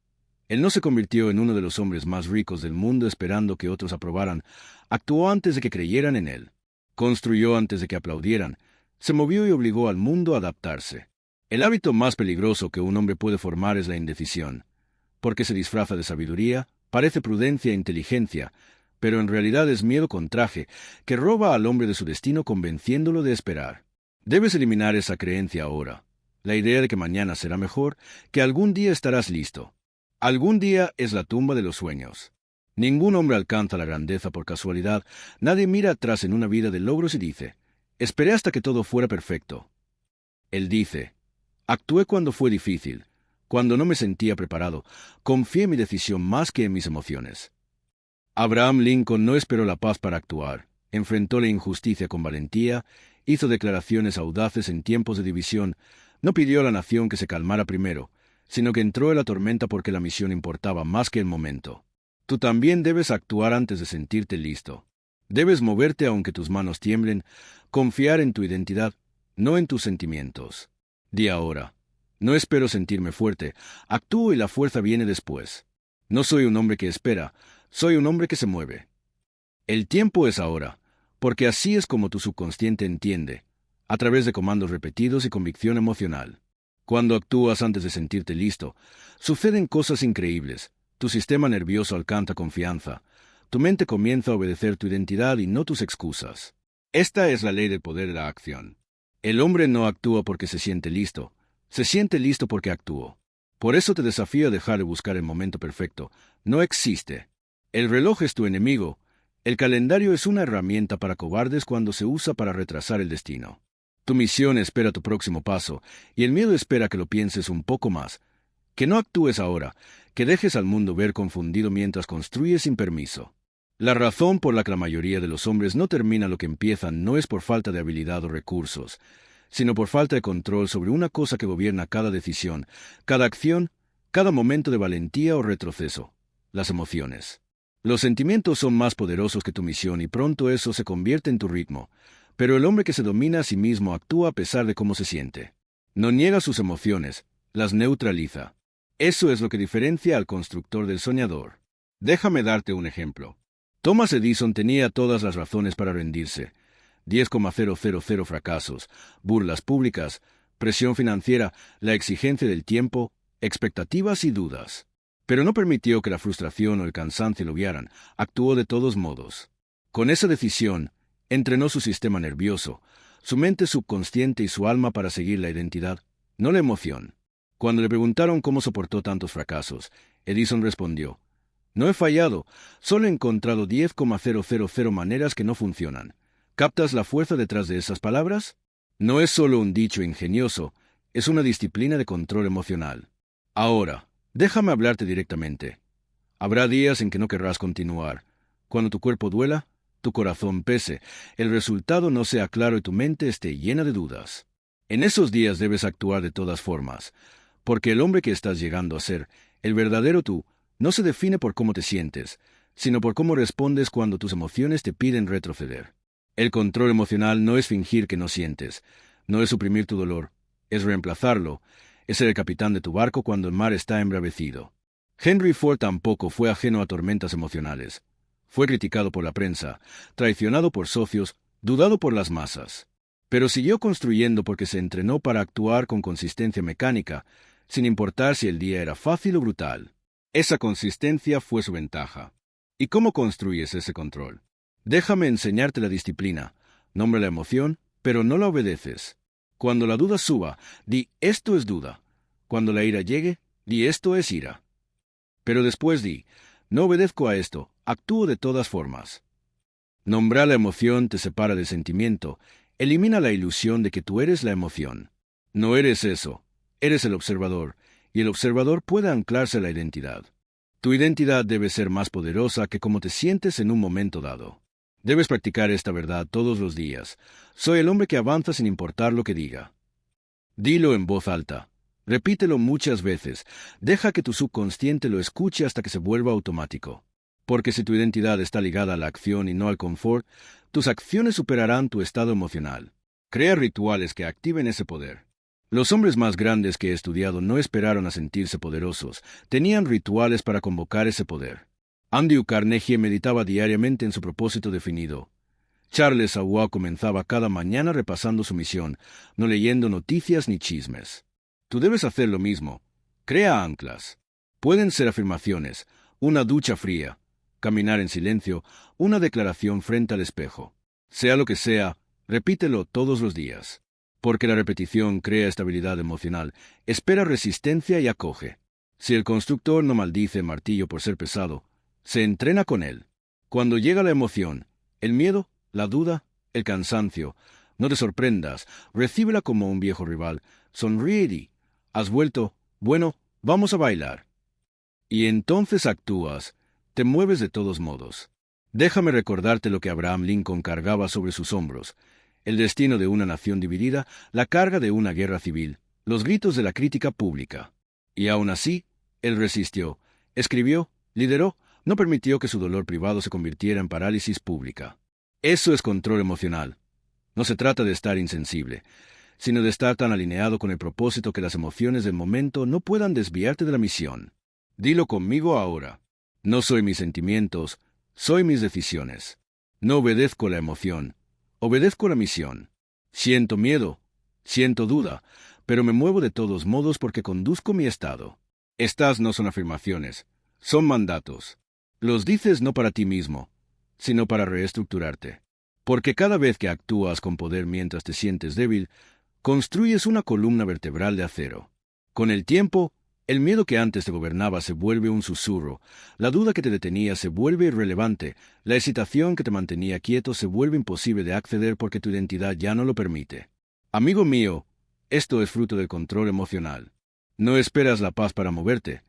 Él no se convirtió en uno de los hombres más ricos del mundo esperando que otros aprobaran. Actuó antes de que creyeran en él. Construyó antes de que aplaudieran. Se movió y obligó al mundo a adaptarse. El hábito más peligroso que un hombre puede formar es la indecisión, porque se disfraza de sabiduría, parece prudencia e inteligencia, pero en realidad es miedo con traje, que roba al hombre de su destino convenciéndolo de esperar. Debes eliminar esa creencia ahora, la idea de que mañana será mejor, que algún día estarás listo. Algún día es la tumba de los sueños. Ningún hombre alcanza la grandeza por casualidad, nadie mira atrás en una vida de logros y dice, esperé hasta que todo fuera perfecto. Él dice, actué cuando fue difícil, cuando no me sentía preparado, confié en mi decisión más que en mis emociones. Abraham Lincoln no esperó la paz para actuar, enfrentó la injusticia con valentía, hizo declaraciones audaces en tiempos de división, no pidió a la nación que se calmara primero, sino que entró en la tormenta porque la misión importaba más que el momento. Tú también debes actuar antes de sentirte listo. Debes moverte aunque tus manos tiemblen, confiar en tu identidad, no en tus sentimientos. Di ahora, no espero sentirme fuerte, actúo y la fuerza viene después. No soy un hombre que espera, soy un hombre que se mueve. El tiempo es ahora, porque así es como tu subconsciente entiende, a través de comandos repetidos y convicción emocional. Cuando actúas antes de sentirte listo, suceden cosas increíbles. Tu sistema nervioso alcanza confianza. Tu mente comienza a obedecer tu identidad y no tus excusas. Esta es la ley del poder de la acción. El hombre no actúa porque se siente listo porque actuó. Por eso te desafío a dejar de buscar el momento perfecto. No existe. El reloj es tu enemigo. El calendario es una herramienta para cobardes cuando se usa para retrasar el destino. Tu misión espera tu próximo paso, y el miedo espera que lo pienses un poco más, que no actúes ahora, que dejes al mundo ver confundido mientras construyes sin permiso. La razón por la que la mayoría de los hombres no termina lo que empiezan no es por falta de habilidad o recursos, sino por falta de control sobre una cosa que gobierna cada decisión, cada acción, cada momento de valentía o retroceso: las emociones. Los sentimientos son más poderosos que tu misión y pronto eso se convierte en tu ritmo, pero el hombre que se domina a sí mismo actúa a pesar de cómo se siente. No niega sus emociones, las neutraliza. Eso es lo que diferencia al constructor del soñador. Déjame darte un ejemplo. Thomas Edison tenía todas las razones para rendirse. 10,000 fracasos, burlas públicas, presión financiera, la exigencia del tiempo, expectativas y dudas. Pero no permitió que la frustración o el cansancio lo guiaran, actuó de todos modos. Con esa decisión, entrenó su sistema nervioso, su mente subconsciente y su alma para seguir la identidad, no la emoción. Cuando le preguntaron cómo soportó tantos fracasos, Edison respondió, no he fallado, solo he encontrado 10,000 maneras que no funcionan. ¿Captas la fuerza detrás de esas palabras? No es solo un dicho ingenioso, es una disciplina de control emocional. Ahora, déjame hablarte directamente. Habrá días en que no querrás continuar. Cuando tu cuerpo duela, tu corazón pese, el resultado no sea claro y tu mente esté llena de dudas. En esos días debes actuar de todas formas, porque el hombre que estás llegando a ser, el verdadero tú, no se define por cómo te sientes, sino por cómo respondes cuando tus emociones te piden retroceder. El control emocional no es fingir que no sientes, no es suprimir tu dolor, es reemplazarlo, es ser el capitán de tu barco cuando el mar está embravecido. Henry Ford tampoco fue ajeno a tormentas emocionales. Fue criticado por la prensa, traicionado por socios, dudado por las masas. Pero siguió construyendo porque se entrenó para actuar con consistencia mecánica, sin importar si el día era fácil o brutal. Esa consistencia fue su ventaja. ¿Y cómo construyes ese control? Déjame enseñarte la disciplina. Nombra la emoción, pero no la obedeces. Cuando la duda suba, di esto es duda. Cuando la ira llegue, di esto es ira. Pero después di, no obedezco a esto, actúo de todas formas. Nombrar la emoción te separa del sentimiento, elimina la ilusión de que tú eres la emoción. No eres eso, eres el observador, y el observador puede anclarse a la identidad. Tu identidad debe ser más poderosa que cómo te sientes en un momento dado. Debes practicar esta verdad todos los días. Soy el hombre que avanza sin importar lo que diga. Dilo en voz alta. Repítelo muchas veces. Deja que tu subconsciente lo escuche hasta que se vuelva automático. Porque si tu identidad está ligada a la acción y no al confort, tus acciones superarán tu estado emocional. Crea rituales que activen ese poder. Los hombres más grandes que he estudiado no esperaron a sentirse poderosos, tenían rituales para convocar ese poder. Andrew Carnegie meditaba diariamente en su propósito definido. Charles Schwab comenzaba cada mañana repasando su misión, no leyendo noticias ni chismes. Tú debes hacer lo mismo. Crea anclas. Pueden ser afirmaciones, una ducha fría, caminar en silencio, una declaración frente al espejo. Sea lo que sea, repítelo todos los días. Porque la repetición crea estabilidad emocional, espera resistencia y acoge. Si el constructor no maldice el martillo por ser pesado, se entrena con él. Cuando llega la emoción, el miedo, la duda, el cansancio, no te sorprendas, recíbela como un viejo rival, sonríe y di, has vuelto, bueno, vamos a bailar. Y entonces actúas, te mueves de todos modos. Déjame recordarte lo que Abraham Lincoln cargaba sobre sus hombros, el destino de una nación dividida, la carga de una guerra civil, los gritos de la crítica pública. Y aún así, él resistió, escribió, lideró, no permitió que su dolor privado se convirtiera en parálisis pública. Eso es control emocional. No se trata de estar insensible, sino de estar tan alineado con el propósito que las emociones del momento no puedan desviarte de la misión. Dilo conmigo ahora. No soy mis sentimientos, soy mis decisiones. No obedezco la emoción, obedezco la misión. Siento miedo, siento duda, pero me muevo de todos modos porque conduzco mi estado. Estas no son afirmaciones, son mandatos. Los dices no para ti mismo, sino para reestructurarte. Porque cada vez que actúas con poder mientras te sientes débil, construyes una columna vertebral de acero. Con el tiempo, el miedo que antes te gobernaba se vuelve un susurro, la duda que te detenía se vuelve irrelevante, la excitación que te mantenía quieto se vuelve imposible de acceder porque tu identidad ya no lo permite. Amigo mío, esto es fruto del control emocional. No esperas la paz para moverte,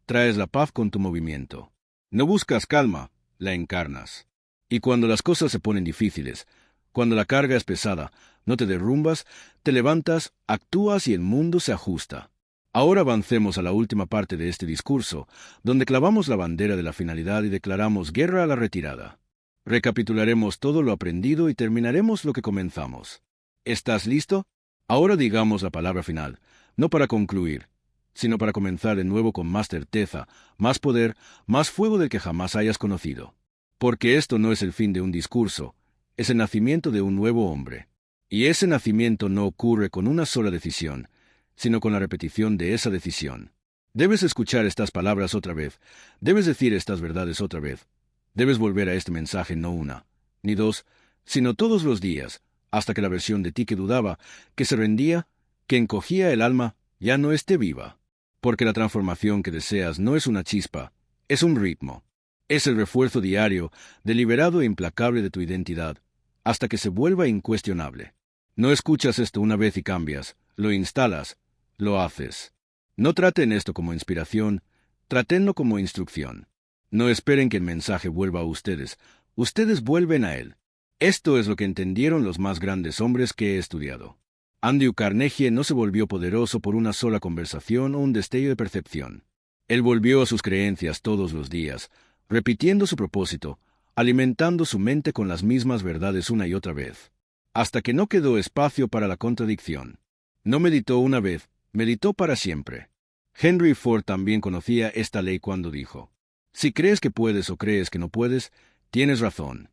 traes la paz con tu movimiento. No buscas calma, la encarnas. Y cuando las cosas se ponen difíciles, cuando la carga es pesada, no te derrumbas, te levantas, actúas y el mundo se ajusta. Ahora avancemos a la última parte de este discurso, donde clavamos la bandera de la finalidad y declaramos guerra a la retirada. Recapitularemos todo lo aprendido y terminaremos lo que comenzamos. ¿Estás listo? Ahora digamos la palabra final, no para concluir, sino para comenzar de nuevo con más certeza, más poder, más fuego del que jamás hayas conocido. Porque esto no es el fin de un discurso, es el nacimiento de un nuevo hombre. Y ese nacimiento no ocurre con una sola decisión, sino con la repetición de esa decisión. Debes escuchar estas palabras otra vez, debes decir estas verdades otra vez, debes volver a este mensaje no una, ni dos, sino todos los días, hasta que la versión de ti que dudaba, que se rendía, que encogía el alma, ya no esté viva. Porque la transformación que deseas no es una chispa, es un ritmo. Es el refuerzo diario, deliberado e implacable de tu identidad, hasta que se vuelva incuestionable. No escuchas esto una vez y cambias, lo instalas, lo haces. No traten esto como inspiración, tratenlo como instrucción. No esperen que el mensaje vuelva a ustedes, ustedes vuelven a él. Esto es lo que entendieron los más grandes hombres que he estudiado. Andrew Carnegie no se volvió poderoso por una sola conversación o un destello de percepción. Él volvió a sus creencias todos los días, repitiendo su propósito, alimentando su mente con las mismas verdades una y otra vez, hasta que no quedó espacio para la contradicción. No meditó una vez, meditó para siempre. Henry Ford también conocía esta ley cuando dijo, si crees que puedes o crees que no puedes, tienes razón.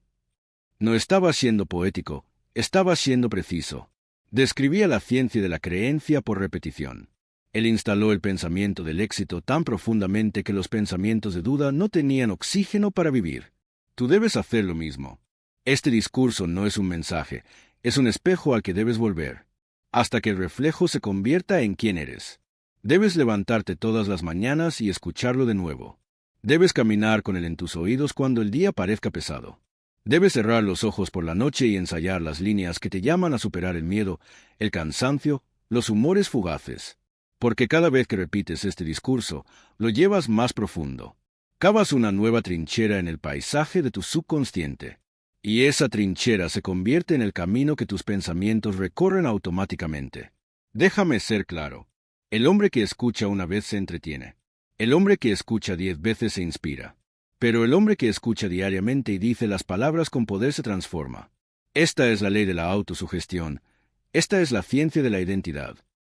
No estaba siendo poético, estaba siendo preciso. Describía la ciencia de la creencia por repetición. Él instaló el pensamiento del éxito tan profundamente que los pensamientos de duda no tenían oxígeno para vivir. Tú debes hacer lo mismo. Este discurso no es un mensaje, es un espejo al que debes volver, hasta que el reflejo se convierta en quien eres. Debes levantarte todas las mañanas y escucharlo de nuevo. Debes caminar con él en tus oídos cuando el día parezca pesado. Debes cerrar los ojos por la noche y ensayar las líneas que te llaman a superar el miedo, el cansancio, los humores fugaces. Porque cada vez que repites este discurso, lo llevas más profundo. Cavas una nueva trinchera en el paisaje de tu subconsciente. Y esa trinchera se convierte en el camino que tus pensamientos recorren automáticamente. Déjame ser claro. El hombre que escucha una vez se entretiene. El hombre que escucha 10 veces se inspira. Pero el hombre que escucha diariamente y dice las palabras con poder se transforma. Esta es la ley de la autosugestión. Esta es la ciencia de la identidad.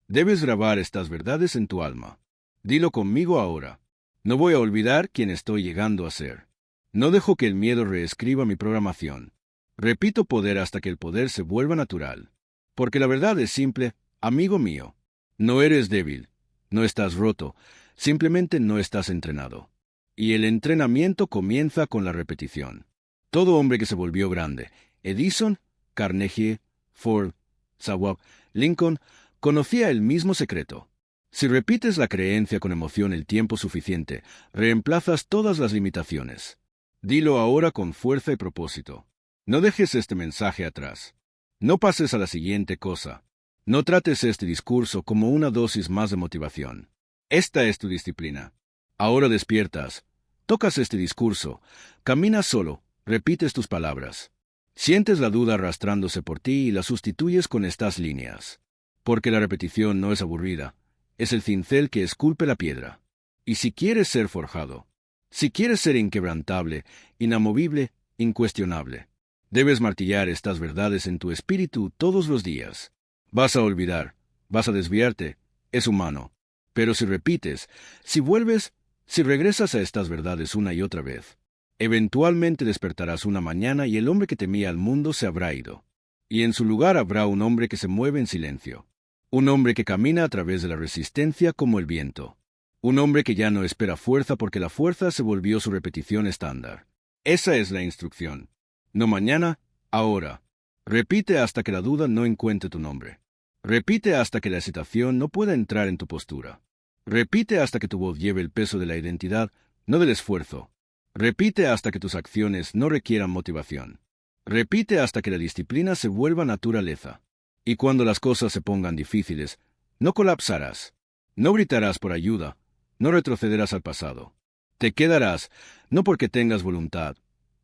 Debes grabar estas verdades en tu alma. Dilo conmigo ahora. No voy a olvidar quién estoy llegando a ser. No dejo que el miedo reescriba mi programación. Repito poder hasta que el poder se vuelva natural. Porque la verdad es simple, amigo mío. No eres débil. No estás roto. Simplemente no estás entrenado. Y el entrenamiento comienza con la repetición. Todo hombre que se volvió grande, Edison, Carnegie, Ford, Schwab, Lincoln, conocía el mismo secreto. Si repites la creencia con emoción el tiempo suficiente, reemplazas todas las limitaciones. Dilo ahora con fuerza y propósito. No dejes este mensaje atrás. No pases a la siguiente cosa. No trates este discurso como una dosis más de motivación. Esta es tu disciplina. Ahora despiertas. Tocas este discurso. Caminas solo. Repites tus palabras. Sientes la duda arrastrándose por ti y la sustituyes con estas líneas. Porque la repetición no es aburrida. Es el cincel que esculpe la piedra. Y si quieres ser forjado, si quieres ser inquebrantable, inamovible, incuestionable, debes martillar estas verdades en tu espíritu todos los días. Vas a olvidar, vas a desviarte, es humano. Pero si repites, si vuelves, si regresas a estas verdades una y otra vez, eventualmente despertarás una mañana y el hombre que temía al mundo se habrá ido. Y en su lugar habrá un hombre que se mueve en silencio. Un hombre que camina a través de la resistencia como el viento. Un hombre que ya no espera fuerza porque la fuerza se volvió su repetición estándar. Esa es la instrucción. No mañana, ahora. Repite hasta que la duda no encuentre tu nombre. Repite hasta que la hesitación no pueda entrar en tu postura. Repite hasta que tu voz lleve el peso de la identidad, no del esfuerzo. Repite hasta que tus acciones no requieran motivación. Repite hasta que la disciplina se vuelva naturaleza. Y cuando las cosas se pongan difíciles, no colapsarás. No gritarás por ayuda. No retrocederás al pasado. Te quedarás, no porque tengas voluntad,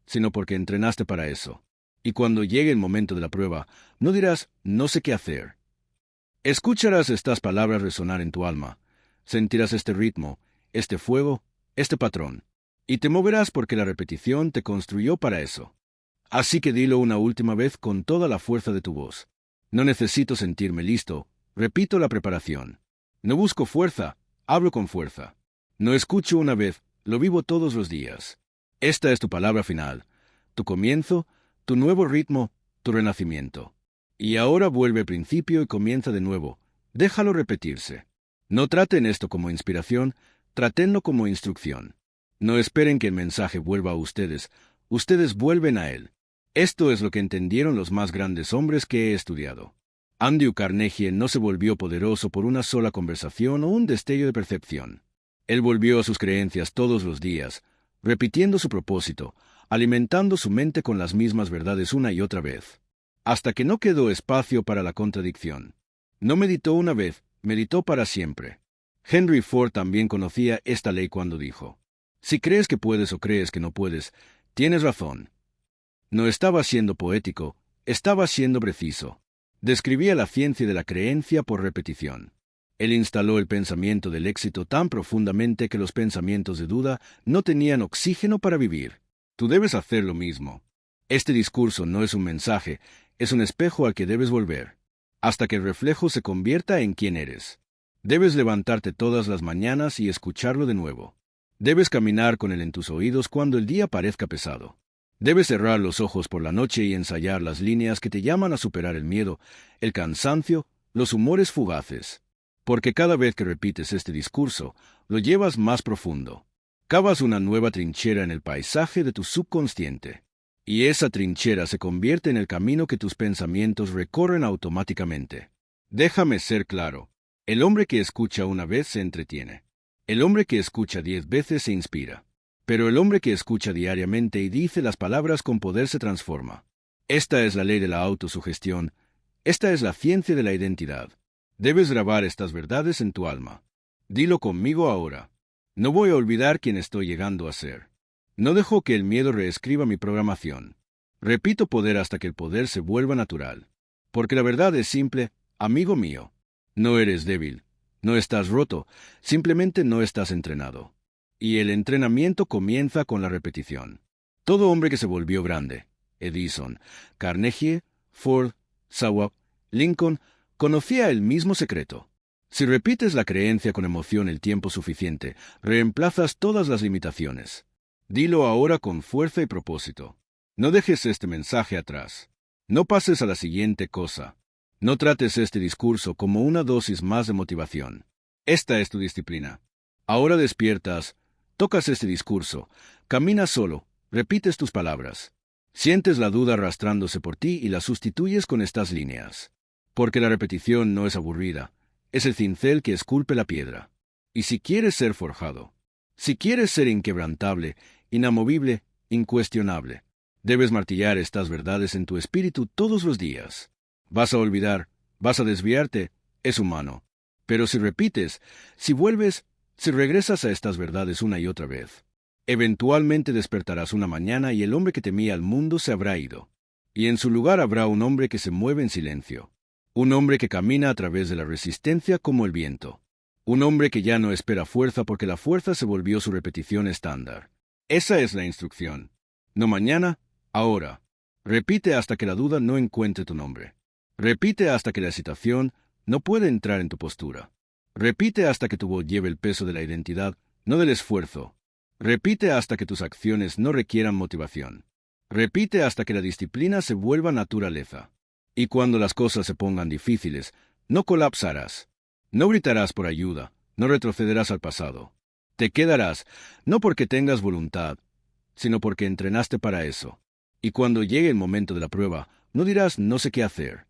sino porque entrenaste para eso. Y cuando llegue el momento de la prueba, no dirás, no sé qué hacer. Escucharás estas palabras resonar en tu alma. Sentirás este ritmo, este fuego, este patrón. Y te moverás porque la repetición te construyó para eso. Así que dilo una última vez con toda la fuerza de tu voz. No necesito sentirme listo, repito la preparación. No busco fuerza, hablo con fuerza. No escucho una vez, lo vivo todos los días. Esta es tu palabra final, tu comienzo, tu nuevo ritmo, tu renacimiento. Y ahora vuelve al principio y comienza de nuevo. Déjalo repetirse. No traten esto como inspiración, tratenlo como instrucción. No esperen que el mensaje vuelva a ustedes, ustedes vuelven a él. Esto es lo que entendieron los más grandes hombres que he estudiado. Andrew Carnegie no se volvió poderoso por una sola conversación o un destello de percepción. Él volvió a sus creencias todos los días, repitiendo su propósito, alimentando su mente con las mismas verdades una y otra vez, hasta que no quedó espacio para la contradicción. No meditó una vez, meditó para siempre. Henry Ford también conocía esta ley cuando dijo: si crees que puedes o crees que no puedes, tienes razón. No estaba siendo poético, estaba siendo preciso. Describía la ciencia de la creencia por repetición. Él instaló el pensamiento del éxito tan profundamente que los pensamientos de duda no tenían oxígeno para vivir. Tú debes hacer lo mismo. Este discurso no es un mensaje, es un espejo al que debes volver, hasta que el reflejo se convierta en quien eres. Debes levantarte todas las mañanas y escucharlo de nuevo. Debes caminar con él en tus oídos cuando el día parezca pesado. Debes cerrar los ojos por la noche y ensayar las líneas que te llaman a superar el miedo, el cansancio, los humores fugaces. Porque cada vez que repites este discurso, lo llevas más profundo. Cavas una nueva trinchera en el paisaje de tu subconsciente. Y esa trinchera se convierte en el camino que tus pensamientos recorren automáticamente. Déjame ser claro. El hombre que escucha una vez se entretiene. El hombre que escucha 10 veces se inspira. Pero el hombre que escucha diariamente y dice las palabras con poder se transforma. Esta es la ley de la autosugestión. Esta es la ciencia de la identidad. Debes grabar estas verdades en tu alma. Dilo conmigo ahora. No voy a olvidar quién estoy llegando a ser. No dejo que el miedo reescriba mi programación. Repito poder hasta que el poder se vuelva natural. Porque la verdad es simple, amigo mío. No eres débil. No estás roto, simplemente no estás entrenado. Y el entrenamiento comienza con la repetición. Todo hombre que se volvió grande, Edison, Carnegie, Ford, Seward, Lincoln, conocía el mismo secreto. Si repites la creencia con emoción el tiempo suficiente, reemplazas todas las limitaciones. Dilo ahora con fuerza y propósito. No dejes este mensaje atrás. No pases a la siguiente cosa. No trates este discurso como una dosis más de motivación. Esta es tu disciplina. Ahora despiertas, tocas este discurso, caminas solo, repites tus palabras. Sientes la duda arrastrándose por ti y la sustituyes con estas líneas. Porque la repetición no es aburrida, es el cincel que esculpe la piedra. Y si quieres ser forjado, si quieres ser inquebrantable, inamovible, incuestionable, debes martillar estas verdades en tu espíritu todos los días. Vas a olvidar, vas a desviarte, es humano. Pero si repites, si vuelves, si regresas a estas verdades una y otra vez, eventualmente despertarás una mañana y el hombre que temía al mundo se habrá ido. Y en su lugar habrá un hombre que se mueve en silencio. Un hombre que camina a través de la resistencia como el viento. Un hombre que ya no espera fuerza porque la fuerza se volvió su repetición estándar. Esa es la instrucción. No mañana, ahora. Repite hasta que la duda no encuentre tu nombre. Repite hasta que la excitación no pueda entrar en tu postura. Repite hasta que tu voz lleve el peso de la identidad, no del esfuerzo. Repite hasta que tus acciones no requieran motivación. Repite hasta que la disciplina se vuelva naturaleza. Y cuando las cosas se pongan difíciles, no colapsarás. No gritarás por ayuda, no retrocederás al pasado. Te quedarás, no porque tengas voluntad, sino porque entrenaste para eso. Y cuando llegue el momento de la prueba, no dirás no sé qué hacer.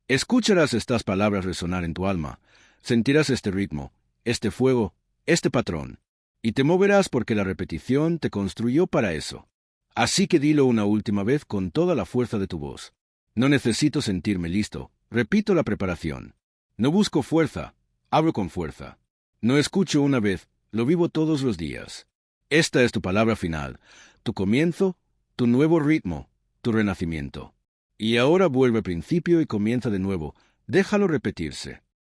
Escucharás estas palabras resonar en tu alma, sentirás este ritmo, este fuego, este patrón, y te moverás porque la repetición te construyó para eso. Así que dilo una última vez con toda la fuerza de tu voz. No necesito sentirme listo, repito la preparación. No busco fuerza, hablo con fuerza. No escucho una vez, lo vivo todos los días. Esta es tu palabra final, tu comienzo, tu nuevo ritmo, tu renacimiento. Y ahora vuelve al principio y comienza de nuevo, déjalo repetirse.